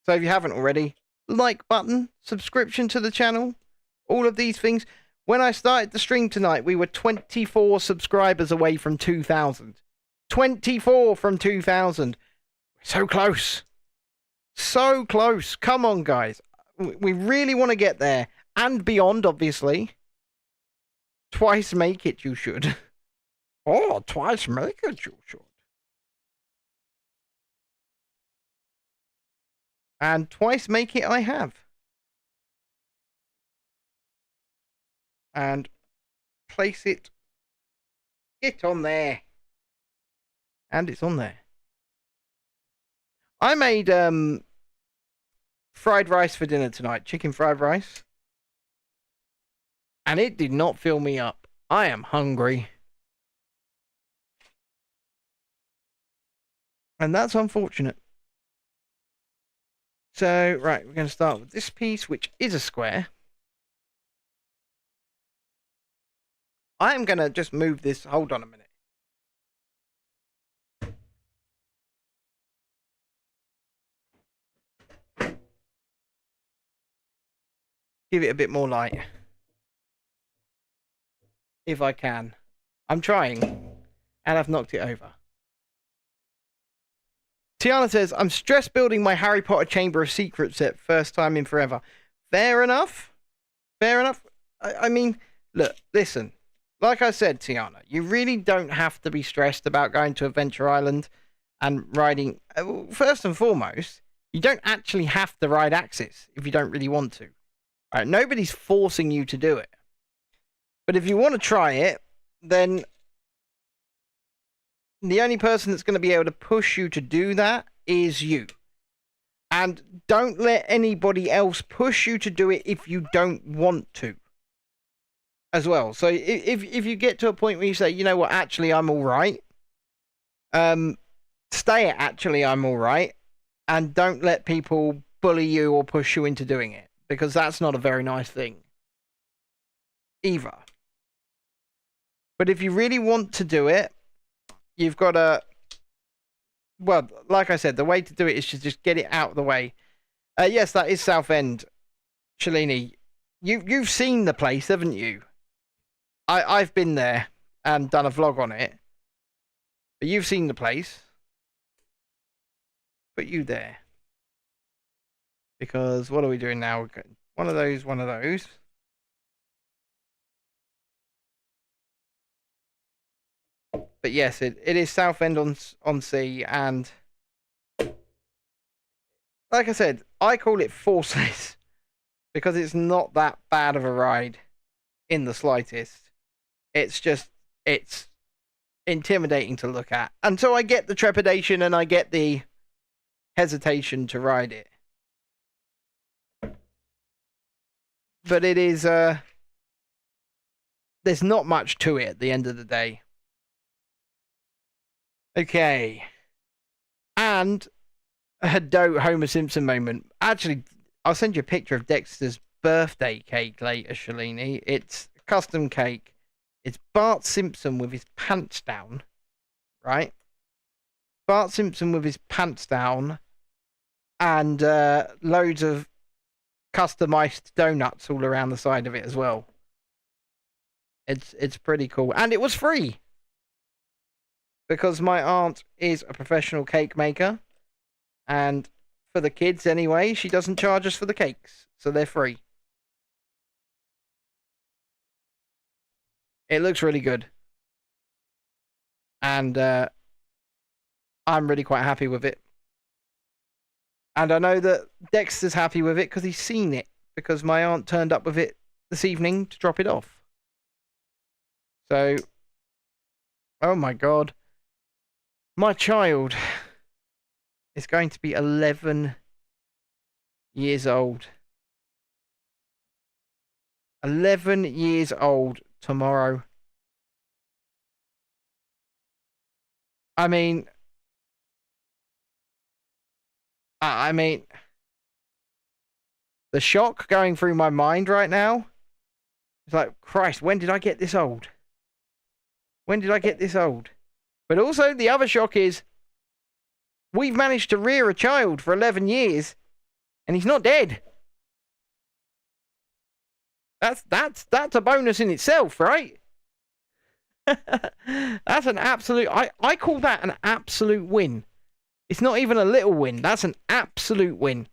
S2: So if you haven't already, like button, subscription to the channel, all of these things. When I started the stream tonight, we were 24 subscribers away from 2,000. 24 from 2,000. So close. So close. Come on, guys. We really want to get there. And beyond, obviously. Twice make it, you should. Oh, twice make it, you should. And twice make it I have. And place it. Get on there. And it's on there. I made fried rice for dinner tonight. Chicken fried rice. And it did not fill me up. I am hungry. And that's unfortunate. So, right, we're going to start with this piece, which is a square. I am going to just move this. Hold on a minute. Give it a bit more light. if I can. I'm trying, and I've knocked it over. Tiana says, I'm stress building my Harry Potter Chamber of Secrets set, first time in forever. Fair enough. Fair enough. I mean, look, listen. Like I said, Tiana, you really don't have to be stressed about going to Adventure Island and riding. First and foremost, you don't actually have to ride Axis if you don't really want to. Right? Nobody's forcing you to do it. But if you want to try it, then the only person that's going to be able to push you to do that is you. And don't let anybody else push you to do it if you don't want to. As well. So if you get to a point where you say, you know what, actually I'm all right. Stay at actually I'm all right. And don't let people bully you or push you into doing it. Because that's not a very nice thing. Either. But if you really want to do it, you've got to... Well, like I said, the way to do it is to just get it out of the way. Yes, that is Southend, Shalini. You've seen the place, haven't you? I've been there and done a vlog on it. But you've seen the place. Put you there. Because what are we doing now? We're going one of those, one of those. But yes, it is Southend on Sea, and like I said, I call it forceless because it's not that bad of a ride in the slightest. It's just, it's intimidating to look at. And so I get the trepidation and I get the hesitation to ride it. But it is, there's not much to it at the end of the day. Okay. And a dope Homer Simpson moment. Actually, I'll send you a picture of Dexter's birthday cake later, Shalini. It's a custom cake. It's Bart Simpson with his pants down, right? Bart Simpson with his pants down and loads of customized donuts all around the side of it as well. It's pretty cool. And it was free. Because my aunt is a professional cake maker. And for the kids anyway, she doesn't charge us for the cakes. So they're free. It looks really good. And I'm really quite happy with it. And I know that Dexter's happy with it because he's seen it. Because my aunt turned up with it this evening to drop it off. So, oh my God. My child is going to be 11 years old. 11 years old tomorrow. I mean, the shock going through my mind right now is like, Christ, when did I get this old? When did I get this old? But also the other shock is we've managed to rear a child for 11 years and he's not dead. That's a bonus in itself, right? That's an absolute... I call that an absolute win. It's not even a little win. That's an absolute win.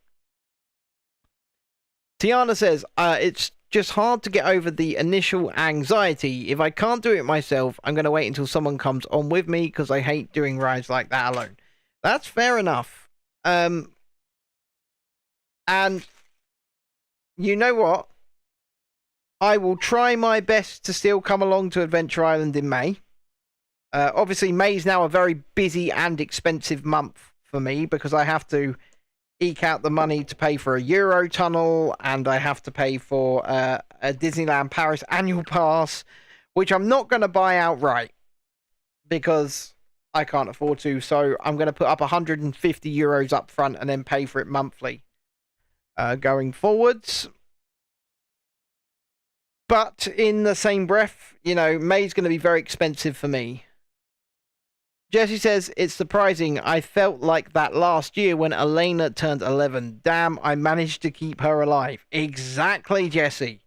S2: Tiana says, it's just hard to get over the initial anxiety. If I can't do it myself, I'm going to wait until someone comes on with me because I hate doing rides like that alone. That's fair enough. And you know what? I will try my best to still come along to Adventure Island in May. Obviously, May's now a very busy and expensive month for me because I have to eke out the money to pay for a Euro tunnel and I have to pay for a Disneyland Paris annual pass, which I'm not going to buy outright because I can't afford to. So I'm going to put up 150 euros up front and then pay for it monthly going forwards. But in the same breath, you know, May's going to be very expensive for me. Jesse says, it's surprising. I felt like that last year when Elena turned 11. Damn, I managed to keep her alive. Exactly, Jesse.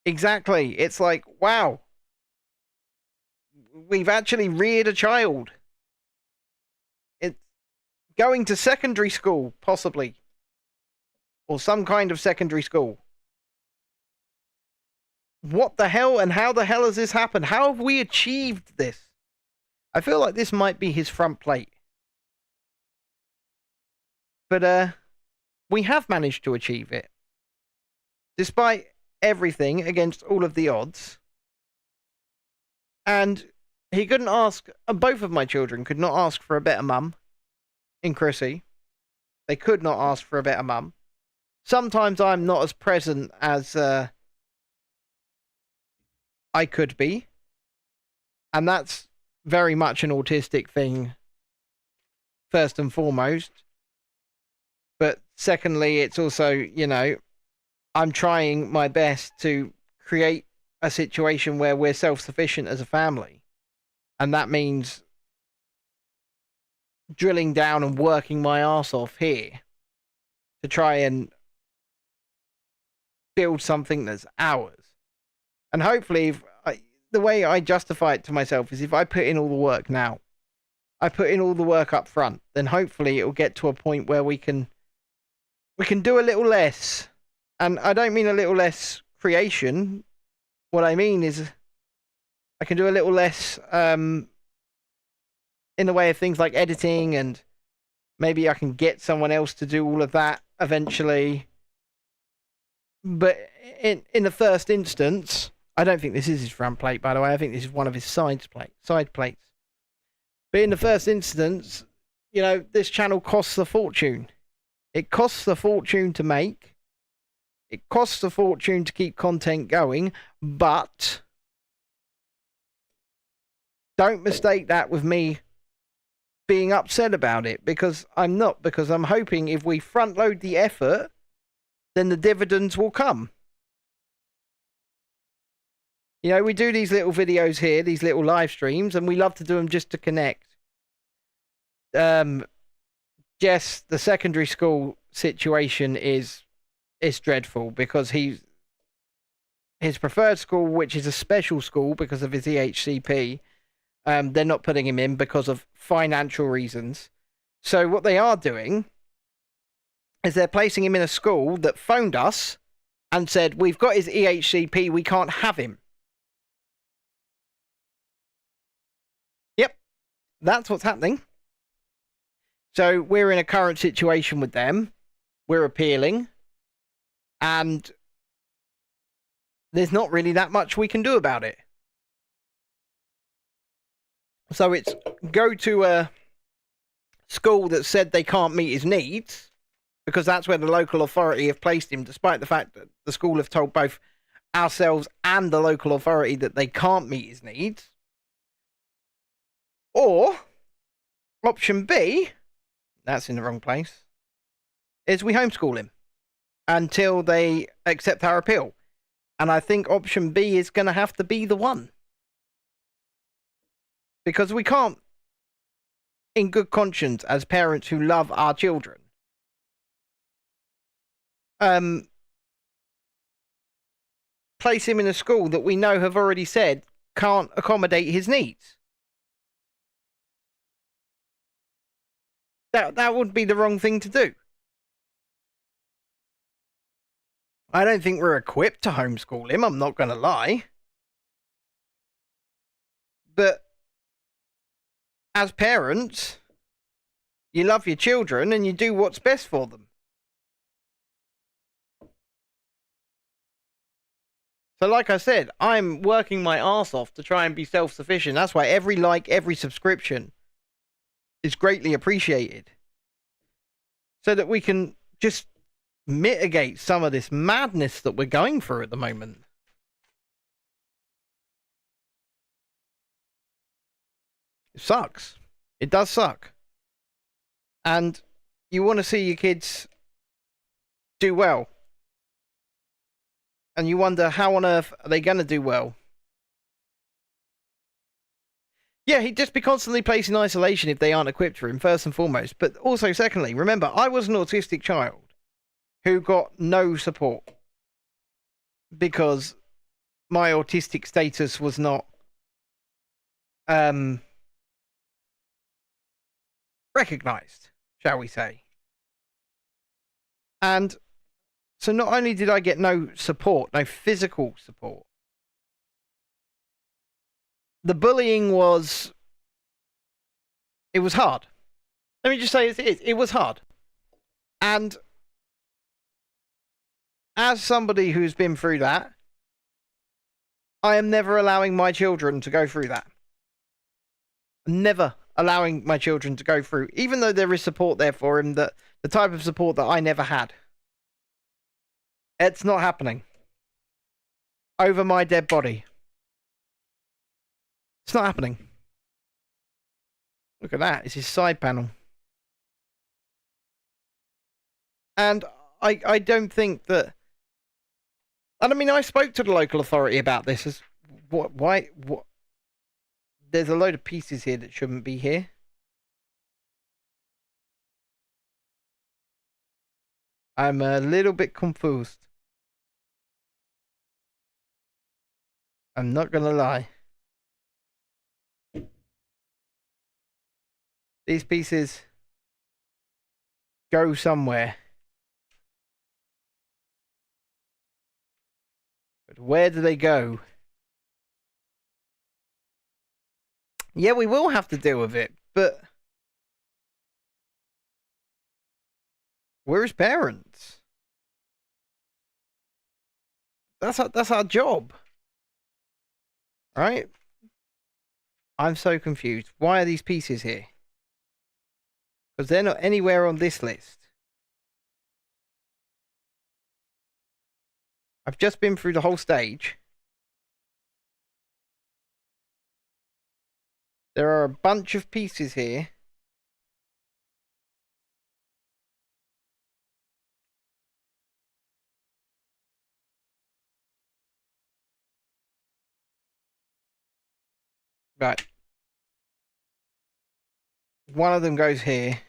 S2: Exactly. It's like, wow. we've actually reared a child. It's going to secondary school, possibly. Or some kind of secondary school. What the hell and how the hell has this happened? How have we achieved this? I feel like this might be his front plate. But we have managed to achieve it. Despite everything, against all of the odds. And he couldn't ask, both of my children could not ask for a better mum in Chrissy. They could not ask for a better mum. Sometimes I'm not as present as I could be. And that's very much an autistic thing, first and foremost. But secondly, it's also, you know, I'm trying my best to create a situation where we're self-sufficient as a family. And that means drilling down and working my arse off here to try and build something that's ours. And hopefully, the way I justify it to myself is if I put in all the work now, I put in all the work up front, then hopefully it'll get to a point where we can do a little less. And I don't mean a little less creation. What I mean is I can do a little less in the way of things like editing, and maybe I can get someone else to do all of that eventually. But in the first instance, I don't think this is his front plate, by the way. I think this is one of his side plates. But in the first instance, you know, this channel costs a fortune. It costs a fortune to make. It costs a fortune to keep content going, but don't mistake that with me being upset about it, because I'm not, because I'm hoping if we front load the effort, then the dividends will come. You know, we do these little videos here, these little live streams, and we love to do them just to connect. Jess, the secondary school situation is dreadful, because his preferred school, which is a special school because of his EHCP, they're not putting him in because of financial reasons. So what they are doing is they're placing him in a school that phoned us and said, we've got his EHCP, we can't have him. Yep, that's what's happening. So we're in a current situation with them. We're appealing. And there's not really that much we can do about it. So it's go to a school that said they can't meet his needs, because that's where the local authority have placed him, despite the fact that the school have told both ourselves and the local authority that they can't meet his needs. Or, option B, that's in the wrong place, is we homeschool him until they accept our appeal. And I think option B is going to have to be the one. Because we can't, in good conscience, as parents who love our children, place him in a school that we know have already said can't accommodate his needs. That would be the wrong thing to do. I don't think we're equipped to homeschool him, I'm not going to lie. But as parents, you love your children and you do what's best for them. So like I said, I'm working my arse off to try and be self-sufficient. That's why every like, every subscription is greatly appreciated. So that we can just mitigate some of this madness that we're going through at the moment. It sucks. It does suck. And you want to see your kids do well. And you wonder, how on earth are they going to do well? Yeah, he'd just be constantly placed in isolation if they aren't equipped for him, first and foremost. But also, secondly, remember, I was an autistic child who got no support because my autistic status was not recognized, shall we say. And so not only did I get no support, no physical support, the bullying was, it was hard. Let me just say it was hard. And as somebody who's been through that, I am never allowing my children to go through that. Never allowing my children to go through, even though there is support there for him, that the type of support that I never had. It's not happening. Over my dead body. It's not happening. Look at that. It's his side panel. And I don't think that... And I mean, I spoke to the local authority about this. As why? There's a load of pieces here that shouldn't be here. I'm a little bit confused. I'm not gonna lie. These pieces go somewhere. But where do they go? Yeah, we will have to deal with it, but we're his parents. That's our job. Right? I'm so confused. Why are these pieces here? Because they're not anywhere on this list. I've just been through the whole stage. There are a bunch of pieces here. Right. One of them goes here.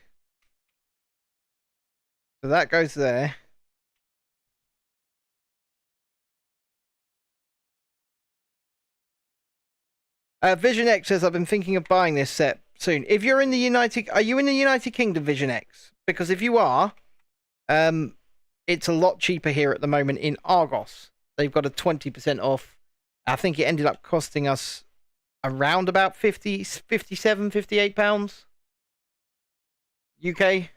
S2: So that goes there. Vision X says, I've been thinking of buying this set soon. If you're in the are you in the United Kingdom, Vision X? Because if you are, it's a lot cheaper here at the moment in Argos. They've got a 20% off. I think it ended up costing us around about 50, 57, 58 pounds. UK.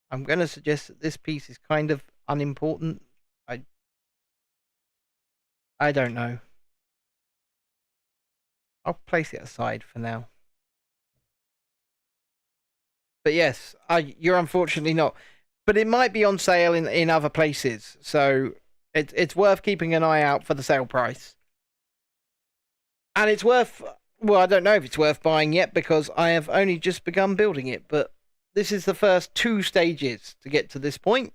S2: I'm going to suggest that this piece is kind of unimportant. I don't know. I'll place it aside for now. But yes, you're unfortunately not. But it might be on sale in other places. So it's worth keeping an eye out for the sale price. And it's worth... Well, I don't know if it's worth buying yet because I have only just begun building it. But this is the first 2 stages to get to this point.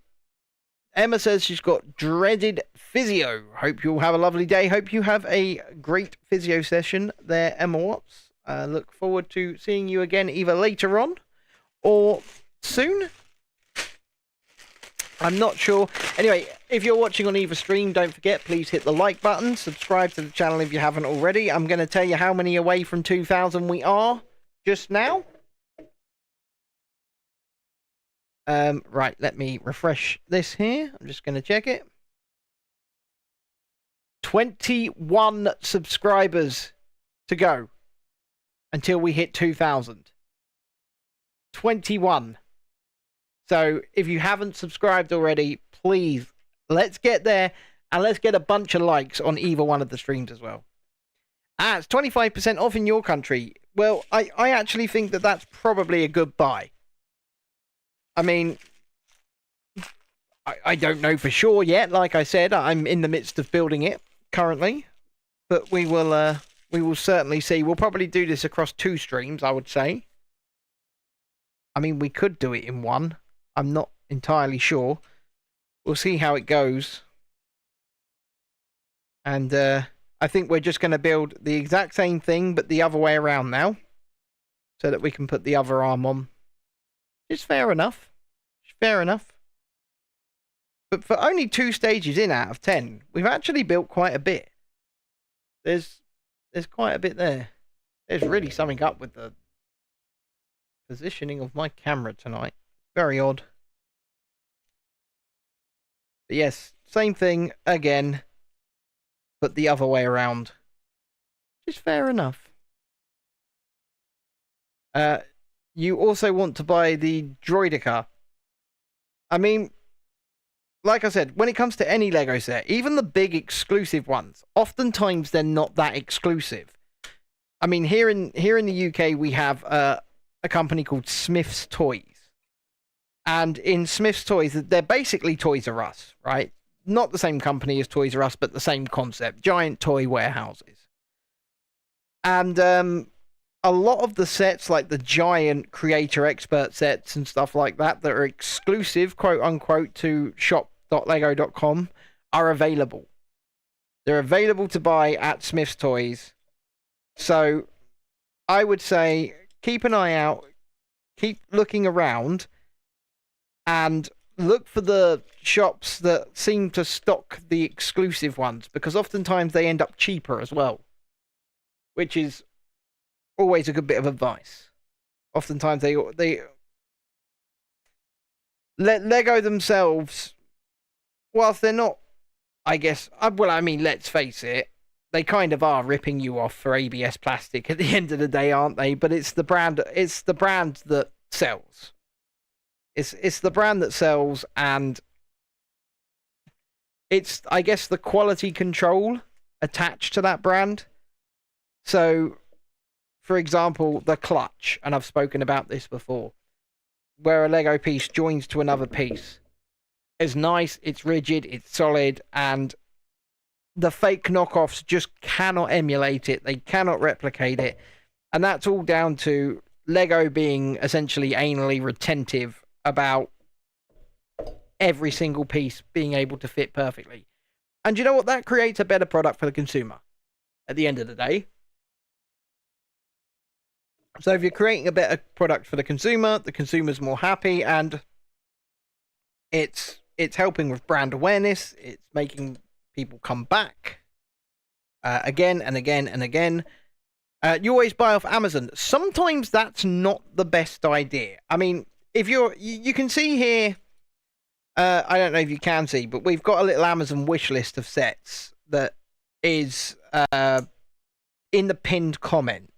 S2: Emma says she's got dreaded physio. Hope you'll have a lovely day. Hope you have a great physio session there, Emma Watts. Look forward to seeing you again either later on or soon. I'm not sure. Anyway, if you're watching on either stream, don't forget, please hit the like button. Subscribe to the channel if you haven't already. I'm going to tell you how many away from 2,000 we are just now. Right, let me refresh this here. I'm just going to check it. 21 subscribers to go until we hit 2,000. 21. So if you haven't subscribed already, please, let's get there and let's get a bunch of likes on either one of the streams as well. It's 25% off in your country. Well, I actually think that that's probably a good buy. I mean, I don't know for sure yet. Like I said, I'm in the midst of building it currently, but we will certainly see. We'll probably do this across 2 streams, I would say. I mean, we could do it in 1. I'm not entirely sure. We'll see how it goes. And I think we're just going to build the exact same thing, but the other way around now, so that we can put the other arm on. It's fair enough. Fair enough. But for only 2 stages in out of 10, we've actually built quite a bit. There's there's quite a bit there. There's really something up with the positioning of my camera tonight. Very odd. But yes, same thing again, but the other way around. Which is fair enough. You also want to buy the Droidica. I mean, like I said, when it comes to any Lego set, even the big exclusive ones, oftentimes they're not that exclusive. I mean, here in the UK, we have a company called Smith's Toys. And in Smith's Toys, they're basically Toys R Us, right? Not the same company as Toys R Us, but the same concept. Giant toy warehouses. And a lot of the sets, like the giant creator expert sets and stuff like that, that are exclusive, quote unquote, to shop.lego.com, are available. They're available to buy at Smith's Toys. So I would say keep an eye out, keep looking around, and look for the shops that seem to stock the exclusive ones, because oftentimes they end up cheaper as well, which is always a good bit of advice. Oftentimes they Lego themselves, whilst they're not, I guess, well, I mean, let's face it, they kind of are ripping you off for ABS plastic at the end of the day, aren't they? But it's the brand that sells. It's the brand that sells, and it's, I guess, the quality control attached to that brand. So, for example, the clutch, and I've spoken about this before, where a Lego piece joins to another piece. It's nice, it's rigid, it's solid, and the fake knockoffs just cannot emulate it. They cannot replicate it. And that's all down to Lego being essentially anally retentive about every single piece being able to fit perfectly. And you know what? That creates a better product for the consumer at the end of the day. So if you're creating a better product for the consumer's more happy, and it's helping with brand awareness. It's making people come back again and again and again. You always buy off Amazon. Sometimes that's not the best idea. I mean, if you can see here, I don't know if you can see, but we've got a little Amazon wish list of sets that is in the pinned comment.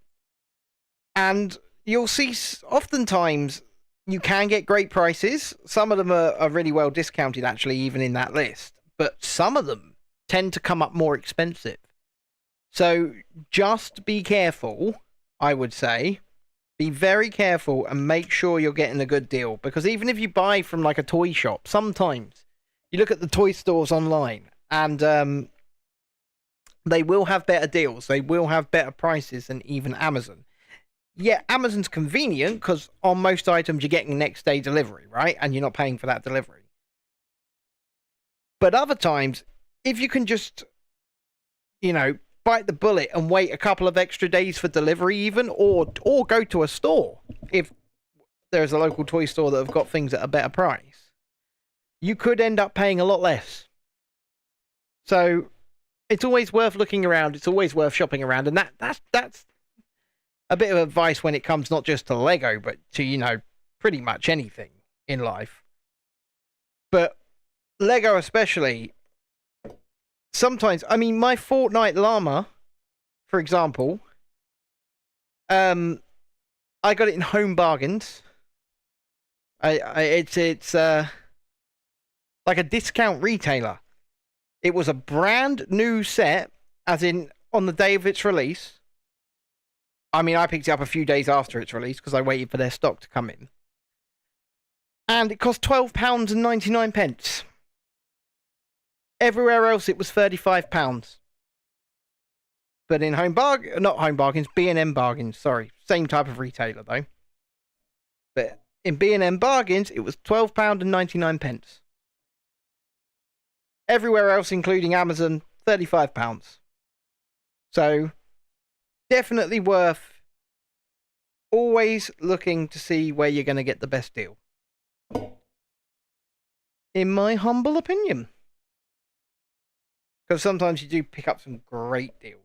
S2: And you'll see oftentimes you can get great prices. Some of them are really well discounted, actually, even in that list. But some of them tend to come up more expensive. So just be careful, I would say. Be very careful and make sure you're getting a good deal. Because even if you buy from like a toy shop, sometimes you look at the toy stores online and they will have better deals. They will have better prices than even Amazon. Yeah, Amazon's convenient because on most items you're getting next day delivery, right? And you're not paying for that delivery. But other times, if you can just, bite the bullet and wait a couple of extra days for delivery even, or go to a store, if there's a local toy store that have got things at a better price, you could end up paying a lot less. So it's always worth looking around. It's always worth shopping around. And that's a bit of advice when it comes not just to Lego, but to, pretty much anything in life. But Lego especially, sometimes, I mean, my Fortnite llama, for example, I got it in Home Bargains. It's like a discount retailer. It was a brand new set, as in on the day of its release. I mean, I picked it up a few days after its release because I waited for their stock to come in. And it cost £12.99. Everywhere else it was £35. But in B&M Bargains, sorry. Same type of retailer though. But in B&M Bargains, it was £12.99. Everywhere else, including Amazon, £35. So definitely worth always looking to see where you're going to get the best deal. In my humble opinion. Because sometimes you do pick up some great deals.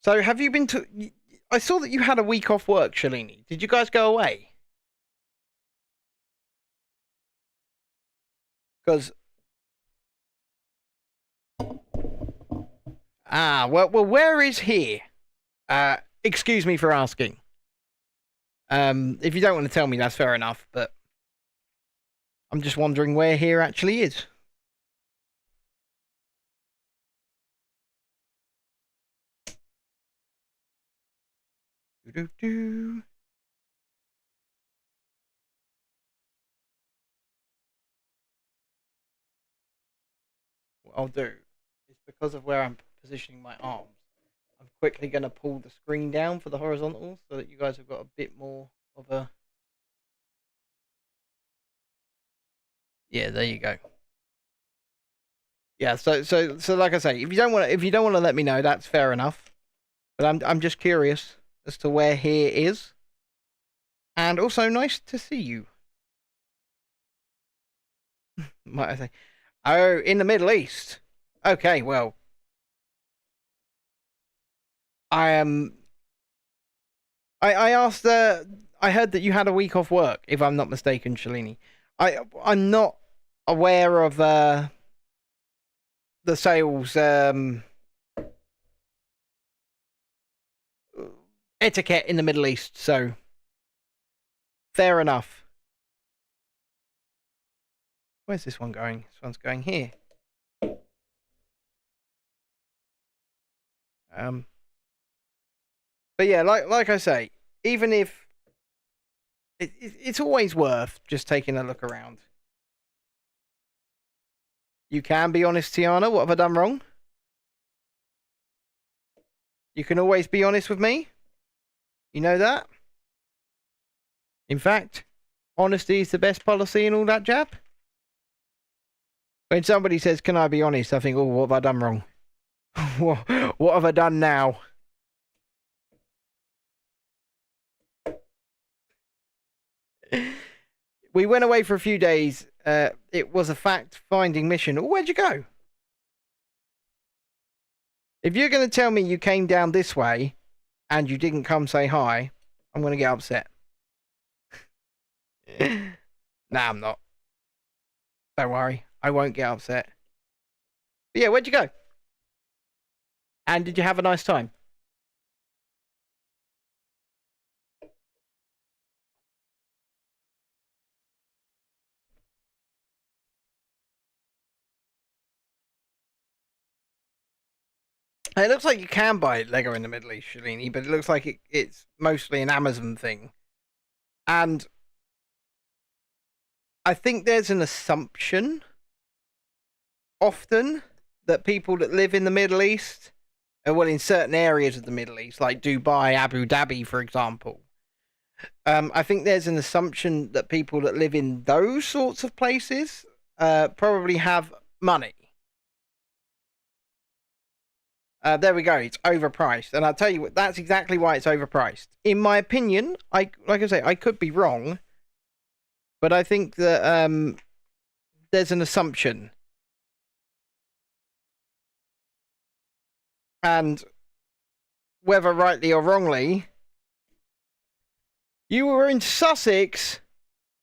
S2: So have you been to... I saw that you had a week off work, Shalini. Did you guys go away? Because... Ah, well, where is here? Excuse me for asking. If you don't want to tell me, that's fair enough, but... I'm just wondering where here actually is. Do-do-do. What I'll do is, because of where I'm positioning my arms, I'm quickly going to pull the screen down for the horizontal so that you guys have got a bit more of a... Yeah, there you go. Yeah, so like I say, if you don't want to let me know, that's fair enough. But I'm just curious as to where here is. And also nice to see you. Might I say? Oh, in the Middle East. Okay, well, I am. I asked. I heard that you had a week off work, if I'm not mistaken, Shalini. I'm not aware of the sales etiquette in the Middle East, so fair enough. Where's this one going? This one's going here. But yeah, like I say, even if it's always worth just taking a look around. You can be honest, Tiana. What have I done wrong? You can always be honest with me. You know that? In fact, honesty is the best policy and all that jab. When somebody says, "Can I be honest?" I think, "Oh, what have I done wrong? what have I done now?" We went away for a few days. It was a fact-finding mission. Oh, where'd you go? If you're going to tell me you came down this way and you didn't come say hi, I'm going to get upset. Nah, I'm not. Don't worry. I won't get upset. But yeah, where'd you go? And did you have a nice time? It looks like you can buy Lego in the Middle East, Shalini, but it looks like it's mostly an Amazon thing. And I think there's an assumption often that people that live in the Middle East, well, in certain areas of the Middle East, like Dubai, Abu Dhabi, for example, I think there's an assumption that people that live in those sorts of places probably have money. There we go. It's overpriced, and I'll tell you what. That's exactly why it's overpriced. In my opinion, like I say, I could be wrong, but I think that there's an assumption, and whether rightly or wrongly, you were in Sussex,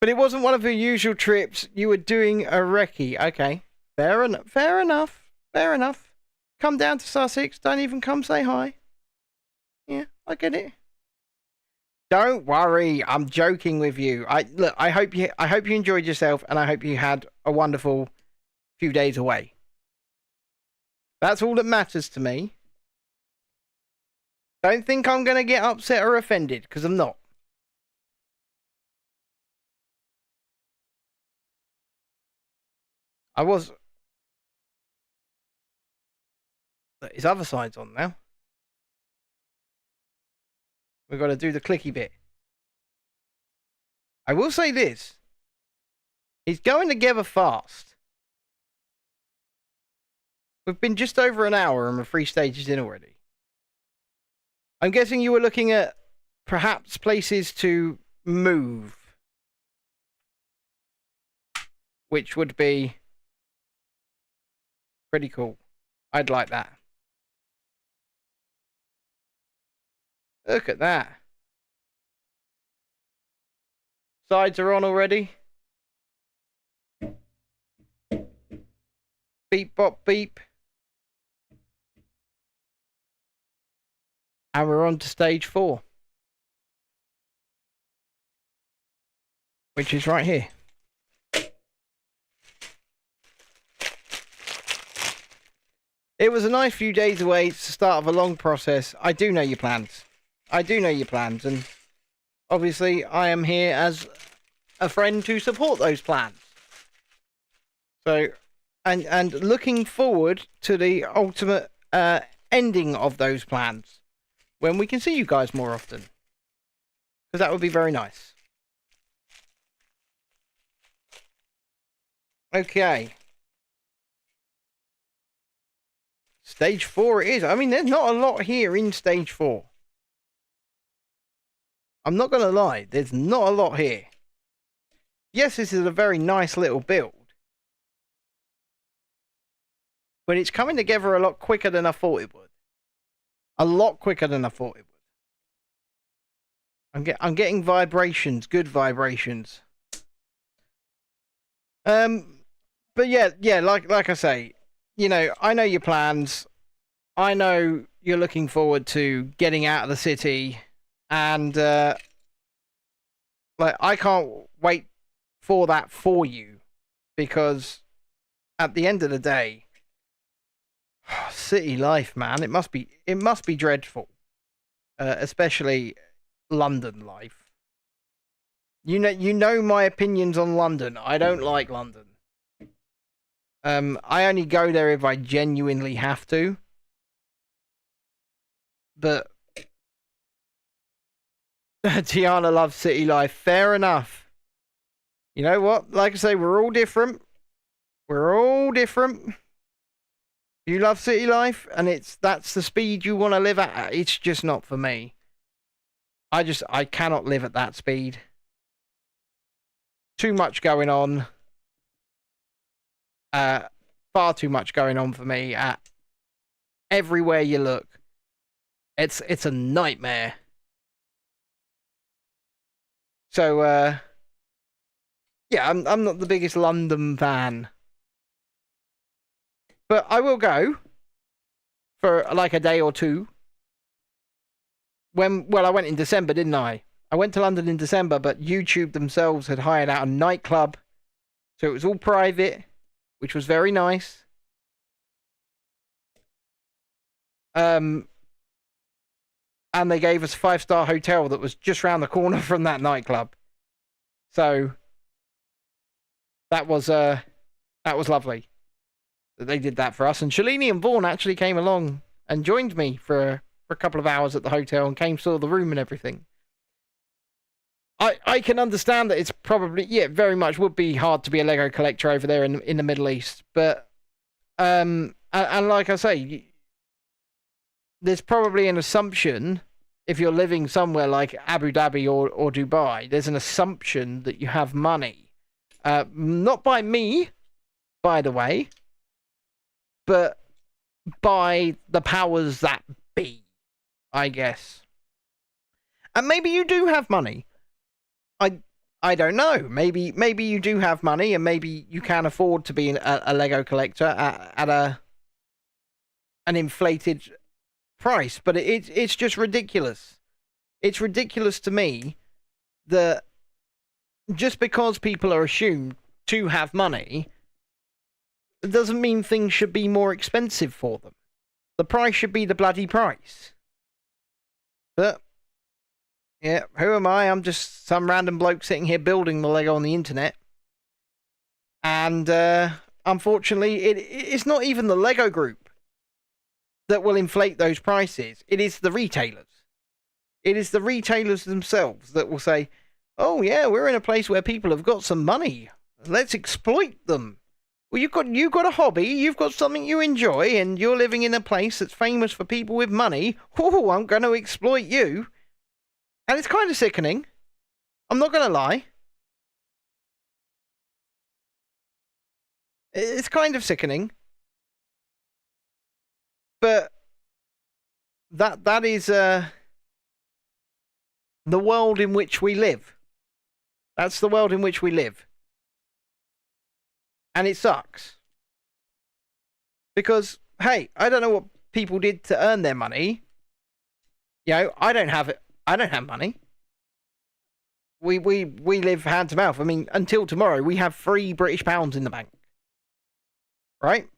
S2: but it wasn't one of your usual trips. You were doing a recce. Okay, fair enough. Fair enough. Fair enough. Come down to Sussex. Don't even come say hi. Yeah, I get it. Don't worry. I'm joking with you. I hope you enjoyed yourself, and I hope you had a wonderful few days away. That's all that matters to me. Don't think I'm gonna get upset or offended, because I'm not. I was. His other side's on now. We've got to do the clicky bit. I will say this. He's going together fast. We've been just over an hour and we're 3 stages in already. I'm guessing you were looking at perhaps places to move. Which would be pretty cool. I'd like that. Look at that. Sides are on already. Beep, bop, beep. And we're on to stage 4. Which is right here. It was a nice few days away. It's the start of a long process. I do know your plans. And obviously I am here as a friend to support those plans. So, and looking forward to the ultimate ending of those plans when we can see you guys more often, because that would be very nice. Okay. Stage 4 it is. I mean, there's not a lot here in stage 4. I'm not going to lie. There's not a lot here. Yes, this is a very nice little build. But it's coming together a lot quicker than I thought it would. A lot quicker than I thought it would. I'm getting vibrations. Good vibrations. But yeah, like I say, you know, I know your plans. I know you're looking forward to getting out of the city, and like I can't wait for that for you, because at the end of the day, city life, man, it must be dreadful, especially London life. You know my opinions on London. I don't like London. I only go there if I genuinely have to. But Tiana loves city life. Fair enough. You know what? Like I say, we're all different. We're all different. You love city life, and that's the speed you want to live at. It's just not for me. I cannot live at that speed. Too much going on. Far too much going on for me. Everywhere you look, it's a nightmare. So yeah, I'm not the biggest London fan, but I will go for like a day or two. I went in December, didn't I? I went to London in December, but YouTube themselves had hired out a nightclub, so it was all private, which was very nice. And they gave us a 5-star hotel that was just round the corner from that nightclub. So that was lovely that they did that for us. And Shalini and Vaughan actually came along and joined me for a couple of hours at the hotel and came, saw the room and everything. I can understand that it's probably, yeah, very much would be hard to be a Lego collector over there in the Middle East, but and like I say, there's probably an assumption, if you're living somewhere like Abu Dhabi or Dubai, there's an assumption that you have money. Not by me, by the way, but by the powers that be, I guess. And maybe you do have money. I don't know. Maybe you do have money, and maybe you can afford to be a Lego collector at an inflated price. But it's just ridiculous. It's ridiculous to me that just because people are assumed to have money, it doesn't mean things should be more expensive for them. The price should be the bloody price. But yeah, who am I? I'm just some random bloke sitting here building the Lego on the internet. And unfortunately, it's not even the Lego group that will inflate those prices. It is the retailers. It is the retailers themselves that will say, oh yeah, we're in a place where people have got some money. Let's exploit them. Well, you've got a hobby, you've got something you enjoy, and you're living in a place that's famous for people with money. Oh, I'm going to exploit you. And it's kind of sickening. I'm not going to lie. It's kind of sickening. But that is the world in which we live. That's the world in which we live. And it sucks. Because, hey, I don't know what people did to earn their money. You know, I don't have money. We live hand to mouth. I mean, until tomorrow, we have £3 in the bank. Right?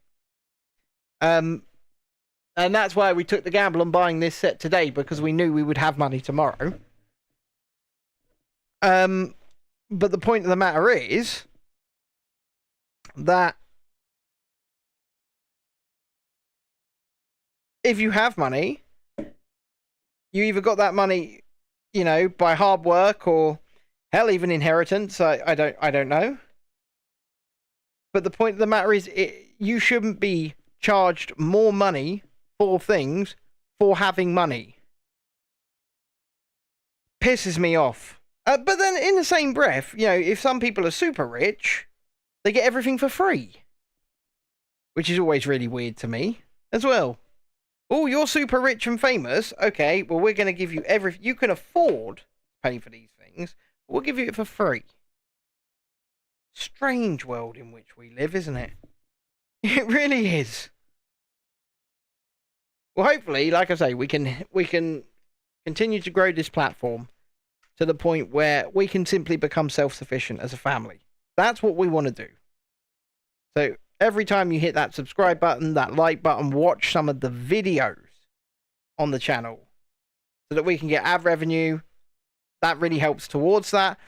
S2: And that's why we took the gamble on buying this set today, because we knew we would have money tomorrow. But the point of the matter is that if you have money, you either got that money, you know, by hard work or hell, even inheritance. I don't know. But the point of the matter is, you shouldn't be charged more money for things for having money. Pisses me off. But then in the same breath, you know, if some people are super rich, they get everything for free. Which is always really weird to me as well. Oh, you're super rich and famous. Okay, well, we're going to give you everything. You can afford to pay for these things. But we'll give you it for free. Strange world in which we live, isn't it? It really is. Well, hopefully, like I say, we can continue to grow this platform to the point where we can simply become self-sufficient as a family. That's what we want to do. So every time you hit that subscribe button, that like button, watch some of the videos on the channel so that we can get ad revenue. That really helps towards that.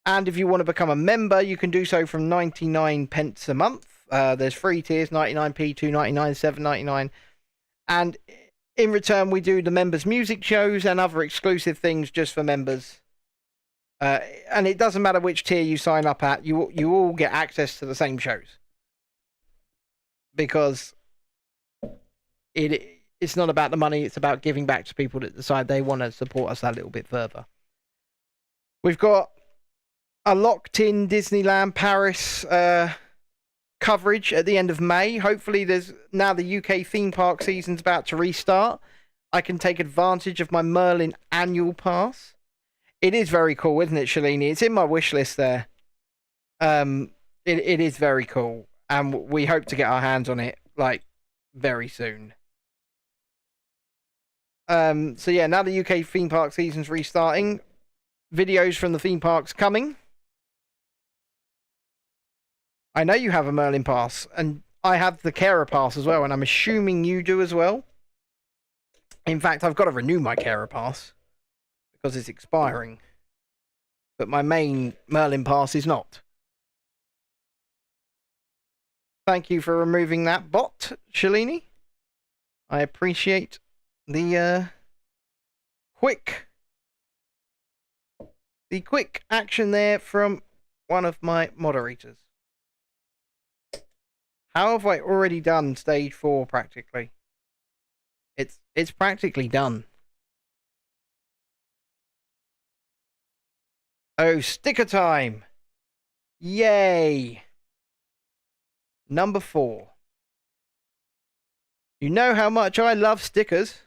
S2: And if you want to become a member, you can do so from 99 pence a month. There's 3 tiers, 99p, 2.99, 7.99. And in return, we do the members' music shows and other exclusive things just for members. And it doesn't matter which tier you sign up at, you all get access to the same shows. Because it's not about the money, it's about giving back to people that decide they want to support us that little bit further. We've got a locked-in Disneyland Paris coverage at the end of May. Hopefully now the UK theme park season's about to restart. I can take advantage of my Merlin annual pass. It is very cool, isn't it, Shalini? It's in my wish list there. It is very cool. And we hope to get our hands on it, like, very soon. So yeah, now the UK theme park season's restarting. Videos from the theme parks coming. I know you have a Merlin pass, and I have the Carer pass as well, and I'm assuming you do as well. In fact, I've got to renew my Carer pass because it's expiring. But my main Merlin pass is not. Thank you for removing that bot, Shalini. I appreciate the quick action there from one of my moderators. How have I already done stage 4 practically? It's practically done. Oh, sticker time! Yay! Number 4. You know how much I love stickers.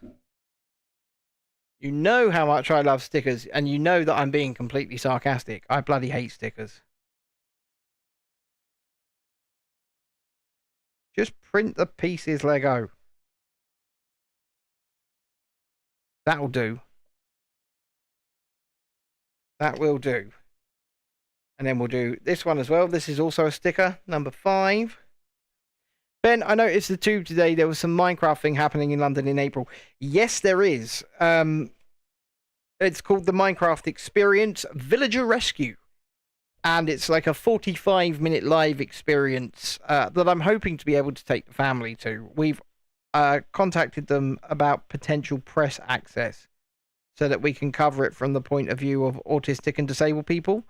S2: You know how much I love stickers, and you know that I'm being completely sarcastic. I bloody hate stickers. Just print the pieces, Lego. That'll do. That will do. And then we'll do this one as well. This is also a sticker, number 5. Ben, I noticed the tube today. There was some Minecraft thing happening in London in April. Yes, there is. It's called the Minecraft Experience Villager Rescue. And it's like a 45-minute live experience that I'm hoping to be able to take the family to. We've contacted them about potential press access so that we can cover it from the point of view of autistic and disabled people.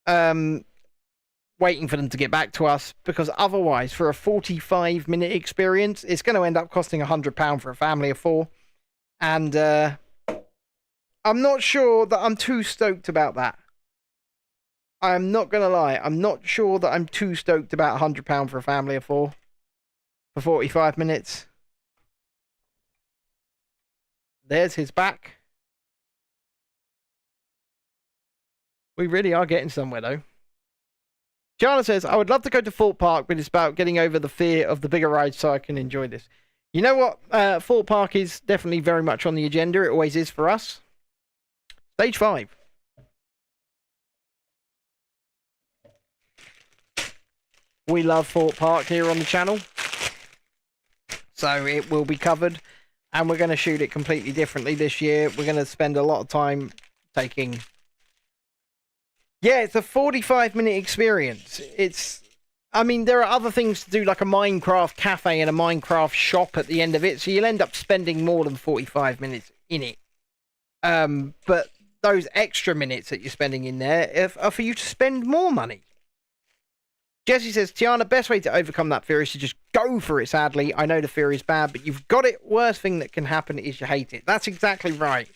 S2: Waiting for them to get back to us, because otherwise, for a 45-minute experience, it's going to end up costing £100 for a family of 4. And I'm not sure that I'm too stoked about that. I'm not going to lie. I'm not sure that I'm too stoked about £100 for a family of 4 for 45 minutes. There's his back. We really are getting somewhere, though. Jana says, I would love to go to Fort Park, but it's about getting over the fear of the bigger rides so I can enjoy this. You know what? Fort Park is definitely very much on the agenda. It always is for us. Stage 5. We love Fort Park here on the channel. So it will be covered. And we're going to shoot it completely differently this year. We're going to spend a lot of time taking... Yeah, it's a 45-minute experience. I mean, there are other things to do, like a Minecraft cafe and a Minecraft shop at the end of it. So you'll end up spending more than 45 minutes in it. But those extra minutes that you're spending in there are for you to spend more money. Jesse says, Tiana, best way to overcome that fear is to just go for it, sadly. I know the fear is bad, but you've got it. Worst thing that can happen is you hate it. That's exactly right.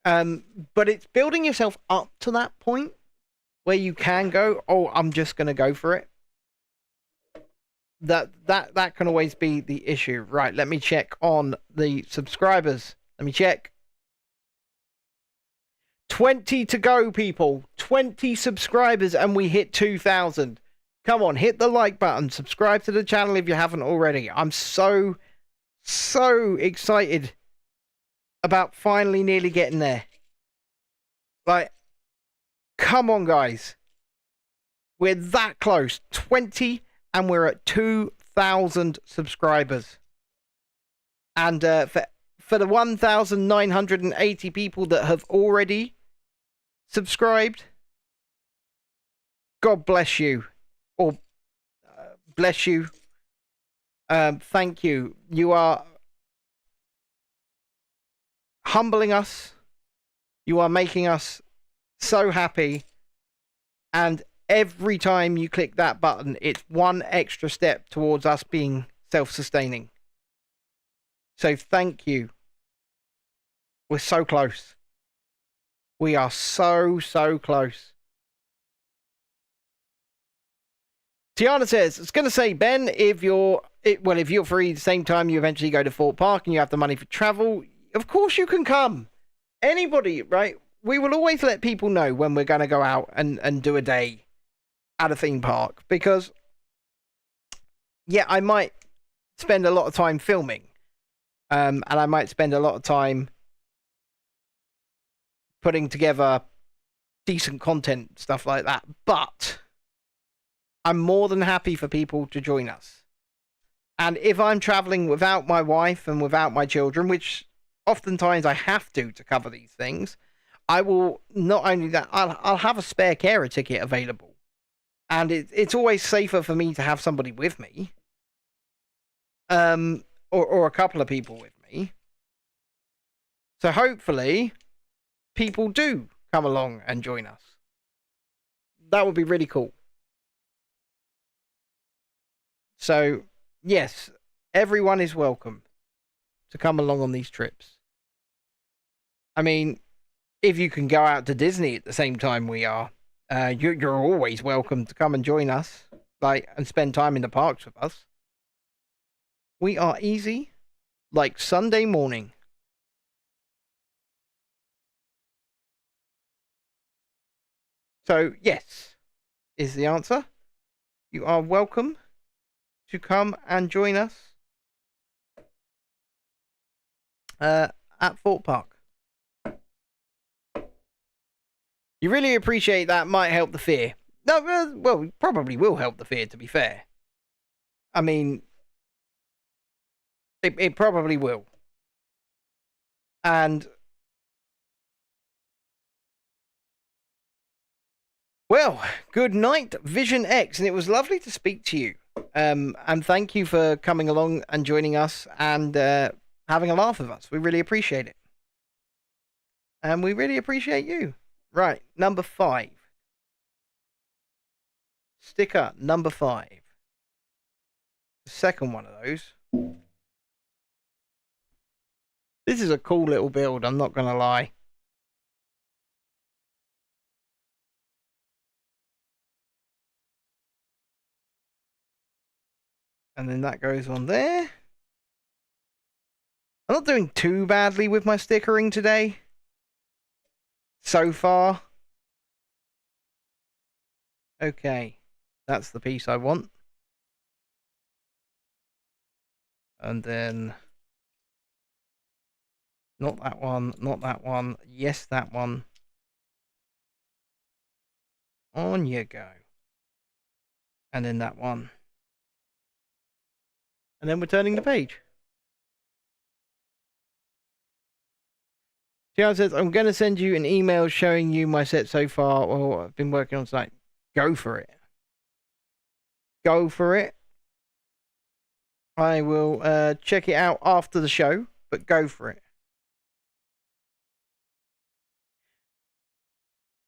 S2: But it's building yourself up to that point where you can go, oh, I'm just going to go for it. That can always be the issue. Right, let me check on the subscribers. Let me check. 20 to go, people. 20 subscribers and we hit 2,000. Come on, hit the like button. Subscribe to the channel if you haven't already. I'm so excited about finally nearly getting there. Like, come on, guys. We're that close. 20 and we're at 2,000 subscribers. And for the 1,980 people that have already subscribed, God bless you. Or bless you. Thank you. You are humbling us. You are making us so happy. And every time you click that button, it's one extra step towards us being self-sustaining. So thank you. We're so close. We are so close. Tiana says, it's going to say, Ben, if you're free the same time you eventually go to Fort Park and you have the money for travel, of course you can come. Anybody, right? We will always let people know when we're going to go out and do a day at a theme park. Because, yeah, I might spend a lot of time filming. And I might spend a lot of time putting together decent content, stuff like that. But I'm more than happy for people to join us. And if I'm traveling without my wife and without my children, which oftentimes I have to cover these things, I will not only that, I'll have a spare carer ticket available. And it's always safer for me to have somebody with me. Or a couple of people with me. So hopefully people do come along and join us. That would be really cool. So, yes, everyone is welcome to come along on these trips. I mean, if you can go out to Disney at the same time we are, you're always welcome to come and join us, and spend time in the parks with us. We are easy like Sunday morning. So, yes, is the answer. You are welcome to come and join us at Fort Park. You really appreciate that might help the fear. No, well, probably will help the fear, to be fair. I mean, it probably will. And, well, good night, Vision X, and it was lovely to speak to you. And thank you for coming along and joining us and having a laugh with us. We really appreciate it. And we really appreciate you. Right, number 5. Sticker number 5. The second one of those. This is a cool little build, I'm not going to lie. And then that goes on there. I'm not doing too badly with my stickering today. So far. Okay, that's the piece I want. And then, not that one, not that one. Yes, that one. On you go. And then that one. And then we're turning the page. Tiana says, I'm going to send you an email showing you my set so far. Well, I've been working on tonight. Go for it. Go for it. I will check it out after the show, but go for it.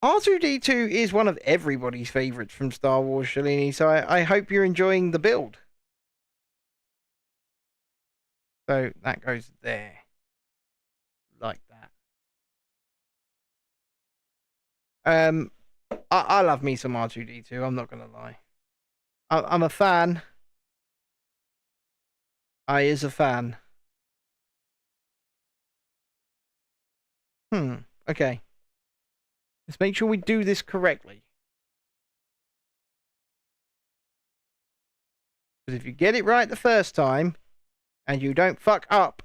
S2: R2-D2 is one of everybody's favourites from Star Wars, Shalini, so I hope you're enjoying the build. So that goes there. Like that. I love me some R2-D2, I'm not going to lie. I'm a fan. I is a fan. Okay. Let's make sure we do this correctly. Because if you get it right the first time, and you don't fuck up,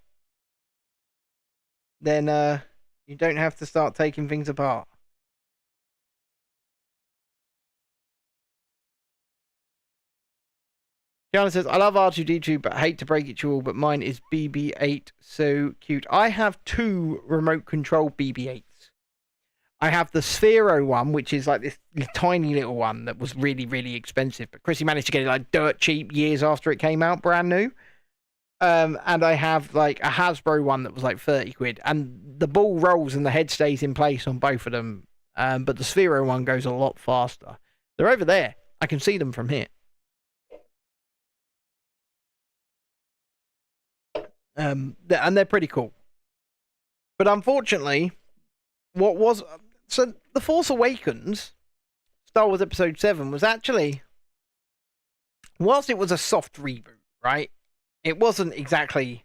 S2: then you don't have to start taking things apart. Kiana says, I love R2-D2, but I hate to break it to you all, but mine is BB-8. So cute. I have 2 remote control BB-8s. I have the Sphero one, which is like this tiny little one that was really, really expensive. But Chrissy managed to get it like dirt cheap years after it came out, brand new. And I have like a Hasbro one that was like 30 quid. And the ball rolls and the head stays in place on both of them. But the Sphero one goes a lot faster. They're over there. I can see them from here. And they're pretty cool. But unfortunately, so The Force Awakens, Star Wars Episode 7, was actually, whilst it was a soft reboot, right? It wasn't exactly,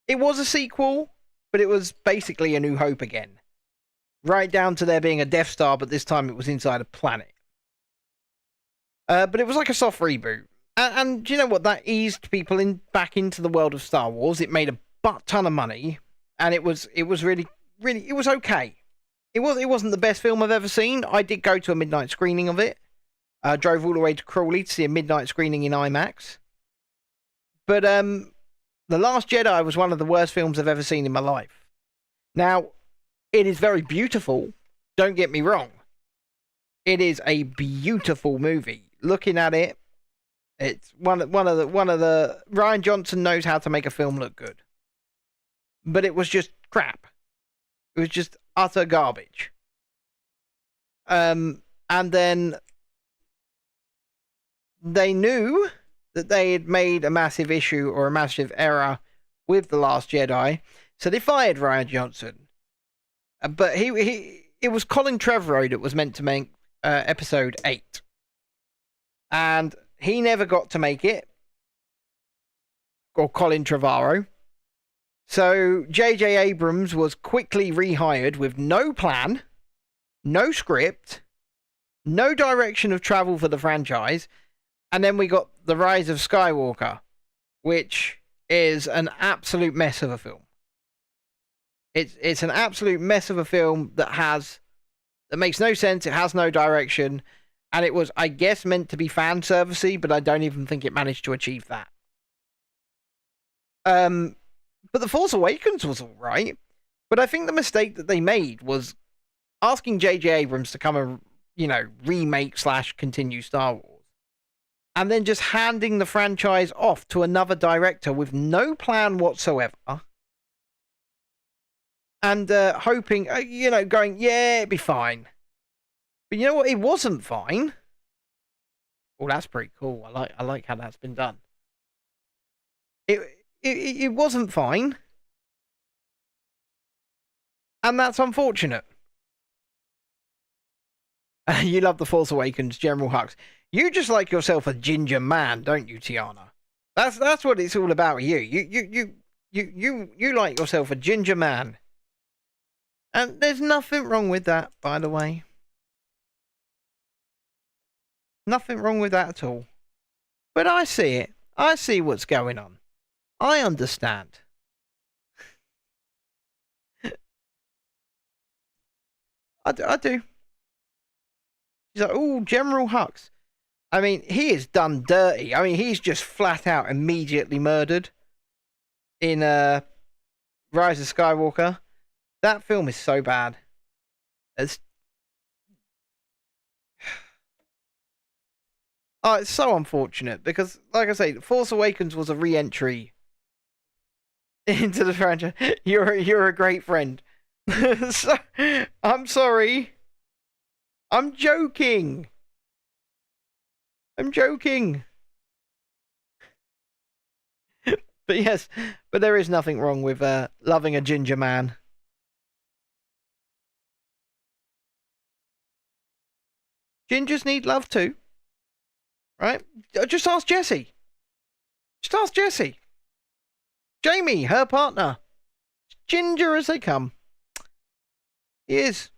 S2: it was a sequel, but it was basically A New Hope again. Right down to there being a Death Star, but this time it was inside a planet. But it was like a soft reboot. And do you know what? That eased people back into the world of Star Wars. It made a butt ton of money, and it was really, it was okay. It wasn't the best film I've ever seen. I did go to a midnight screening of it. Drove all the way to Crawley to see a midnight screening in IMAX. But The Last Jedi was one of the worst films I've ever seen in my life. Now, it is very beautiful. Don't get me wrong. It is a beautiful movie. Looking at it, it's one of the Rian Johnson knows how to make a film look good. But it was just crap. It was just utter garbage. And then they knew that they had made a massive issue or a massive error with The Last Jedi, so they fired Rian Johnson. But it was Colin Trevorrow that was meant to make episode 8. And he never got to make it. Or Colin Trevorrow. So J.J. Abrams was quickly rehired with no plan, no script, no direction of travel for the franchise, and then we got The Rise of Skywalker, which is an absolute mess of a film. It's an absolute mess of a film that makes no sense, it has no direction, and it was, I guess, meant to be fan servicey, but I don't even think it managed to achieve that. But The Force Awakens was alright. But I think the mistake that they made was asking J.J. Abrams to come and, remake / continue Star Wars. And then just handing the franchise off to another director with no plan whatsoever. And hoping, going, yeah, it'd be fine. But you know what? It wasn't fine. Oh, that's pretty cool. I like how that's been done. It wasn't fine. And that's unfortunate. You love The Force Awakens, General Hux. You just like yourself a ginger man, don't you, Tiana? That's what it's all about with you. You like yourself a ginger man. And there's nothing wrong with that, by the way. Nothing wrong with that at all. But I see it. I see what's going on. I understand. I do. He's like, oh, General Hux. I mean, he is done dirty. I mean, he's just flat out immediately murdered in Rise of Skywalker. That film is so bad. It's it's so unfortunate because, like I say, Force Awakens was a re-entry into the franchise. You're a great friend. So, I'm sorry. I'm joking. I'm joking. But yes, but there is nothing wrong with loving a ginger man. Gingers need love too. Right? Just ask Jessie. Just ask Jessie. Jamie, her partner. Ginger as they come. He is.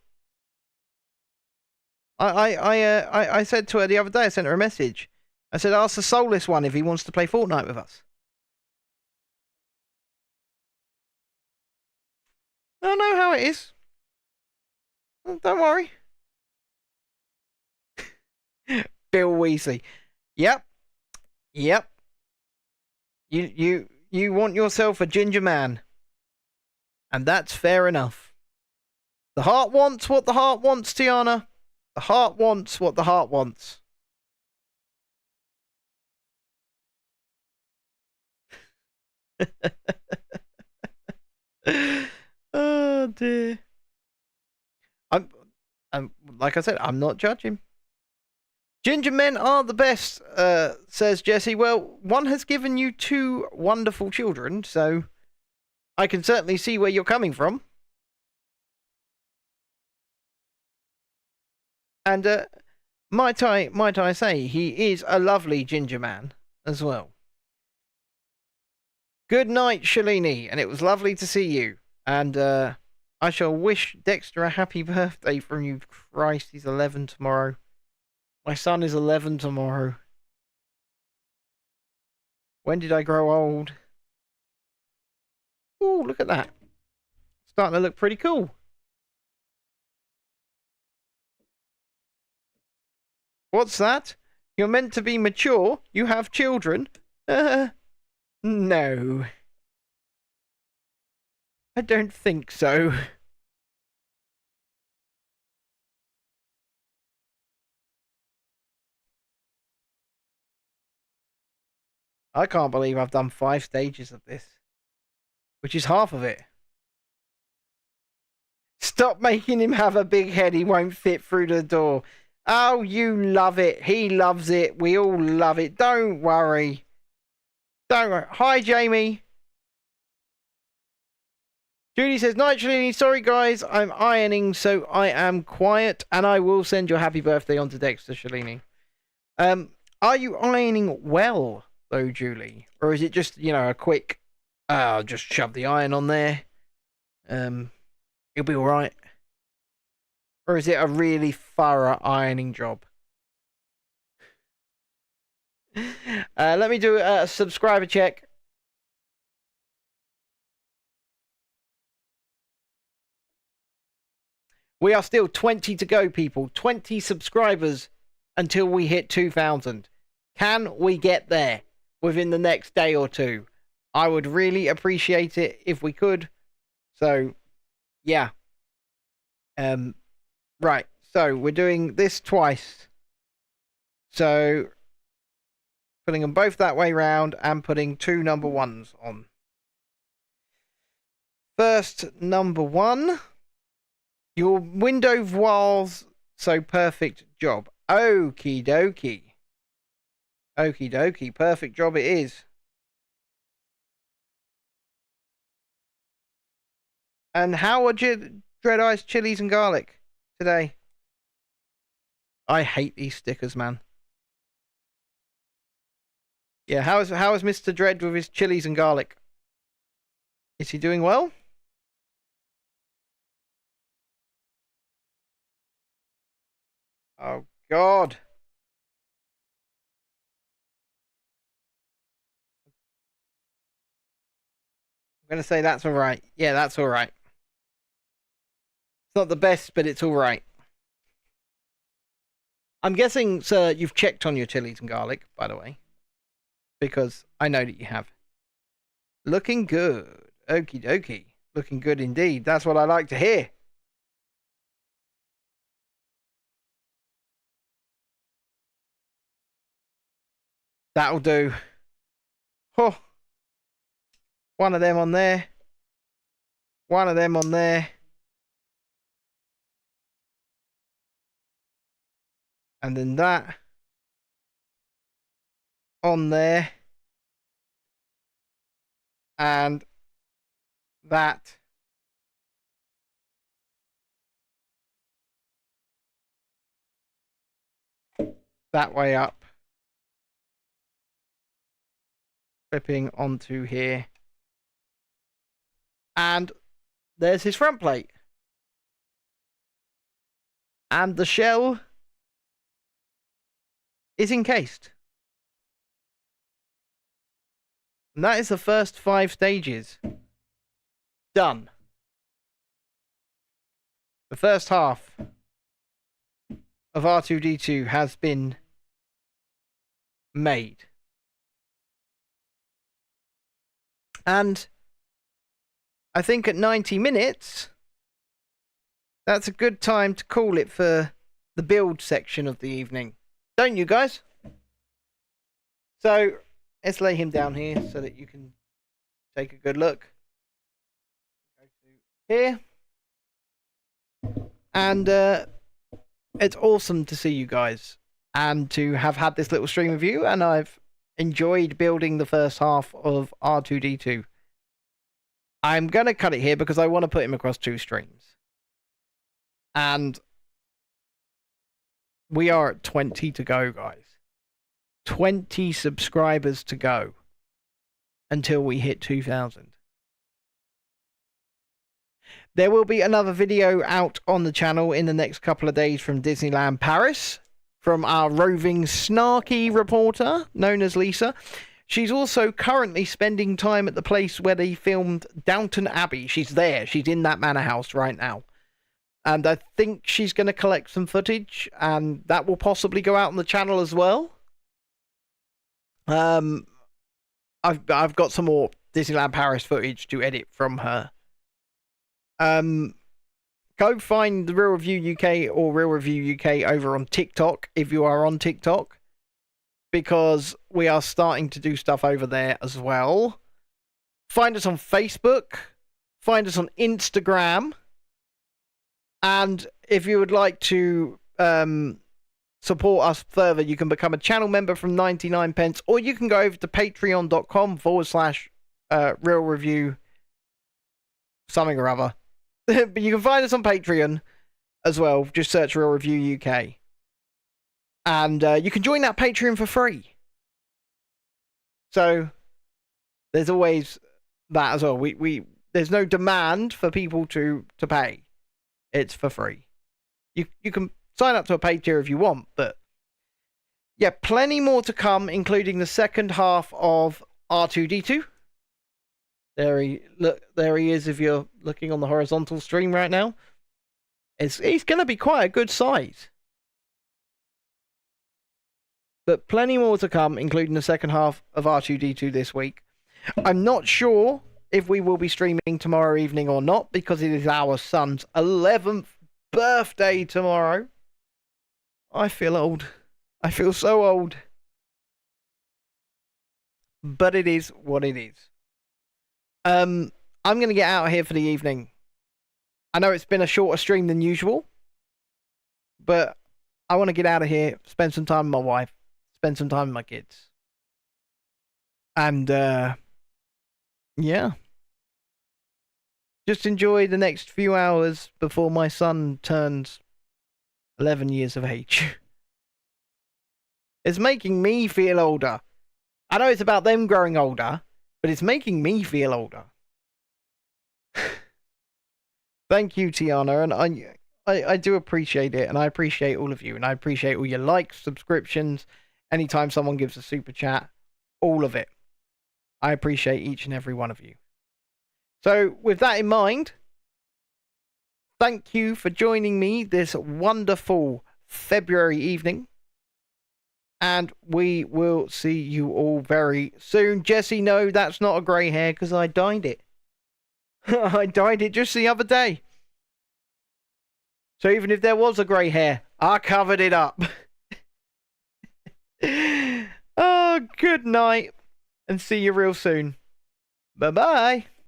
S2: I said to her the other day, I sent her a message. I said, ask the soulless one if he wants to play Fortnite with us. I know how it is. Don't worry. Bill Weasley. Yep. Yep. You want yourself a ginger man. And that's fair enough. The heart wants what the heart wants, Tiana. The heart wants what the heart wants. Oh dear. I'm like I said, I'm not judging. Ginger men are the best, says Jessie. Well, one has given you two wonderful children, so I can certainly see where you're coming from. And might I say, he is a lovely ginger man as well. Good night, Shalini, and it was lovely to see you. And I shall wish Dexter a happy birthday from you. Christ, he's 11 tomorrow. My son is 11 tomorrow. When did I grow old? Ooh, look at that. Starting to look pretty cool. What's that? You're meant to be mature. You have children. No. I don't think so. I can't believe I've done 5 stages of this. Which is half of it. Stop making him have a big head. He won't fit through the door. Oh, you love it. He loves it. We all love it. Don't worry. Don't worry. Hi, Jamie. Judy says, Night, Shalini. Sorry, guys. I'm ironing, so I am quiet. And I will send your happy birthday on to Dexter, Shalini. Are you ironing well, though, Julie? Or is it just, a quick, just shove the iron on there? It'll be alright. Or is it a really thorough ironing job? Let me do a subscriber check. We are still 20 to go, people. 20 subscribers until we hit 2,000. Can we get there within the next day or two? I would really appreciate it if we could. So, yeah. Right. So, we're doing this twice. So, putting them both that way round and putting 2 number 1s on. First number 1. Your window voils so perfect job. Okie dokie. Okie dokie. Perfect job it is. And how are Dread Eyes chilies and garlic today? I hate these stickers, man. Yeah, how is Mr. Dread with his chilies and garlic? Is he doing well? Oh, God. going to say that's all right. Yeah, that's all right. It's not the best, but it's all right. I'm guessing, sir, you've checked on your chilies and garlic, by the way. Because I know that you have. Looking good. Okie dokie. Looking good indeed. That's what I like to hear. That'll do. Oh. One of them on there. One of them on there. And then that on there. And that way up. Flipping onto here. And there's his front plate. And the shell is encased. And that is the first 5 stages. Done. The first half of R2-D2 has been made. And I think at 90 minutes, that's a good time to call it for the build section of the evening. Don't you guys? So, let's lay him down here so that you can take a good look. Go to here. And it's awesome to see you guys and to have had this little stream of you, and I've enjoyed building the first half of R2-D2. I'm going to cut it here because I want to put him across 2 streams. And we are at 20 to go, guys. 20 subscribers to go until we hit 2,000. There will be another video out on the channel in the next couple of days from Disneyland Paris, from our roving snarky reporter known as Lisa. She's also currently spending time at the place where they filmed Downton Abbey. She's there. She's in that manor house right now. And I think she's going to collect some footage, and that will possibly go out on the channel as well. I've got some more Disneyland Paris footage to edit from her. Go find the Real Review UK or Real Review UK over on TikTok if you are on TikTok, because we are starting to do stuff over there as well. Find us on Facebook. Find us on Instagram. And if you would like to support us further, you can become a channel member from 99p, or you can go over to patreon.com/Real Review something or other. But you can find us on Patreon as well. Just search Real Review UK. And you can join that Patreon for free. So there's always that as well. There's no demand for people to pay. It's for free. You can sign up to a paid tier if you want, but yeah, plenty more to come, including the second half of R2-D2. There he is if you're looking on the horizontal stream right now. He's going to be quite a good size. But plenty more to come, including the second half of R2-D2 this week. I'm not sure if we will be streaming tomorrow evening or not, because it is our son's 11th birthday tomorrow. I feel old. I feel so old. But it is what it is. I'm going to get out of here for the evening. I know it's been a shorter stream than usual, but I want to get out of here, spend some time with my wife, spend some time with my kids. And, yeah. Just enjoy the next few hours before my son turns 11 years of age. It's making me feel older. I know it's about them growing older, but it's making me feel older. Thank you, Tiana, and I do appreciate it, and I appreciate all of you, and I appreciate all your likes, subscriptions, anytime someone gives a super chat, all of it. I appreciate each and every one of you. So with that in mind, thank you for joining me this wonderful February evening. And we will see you all very soon. Jesse, no, that's not a grey hair because I dyed it. I dyed it just the other day. So even if there was a grey hair, I covered it up. Oh, good night. And see you real soon. Bye-bye.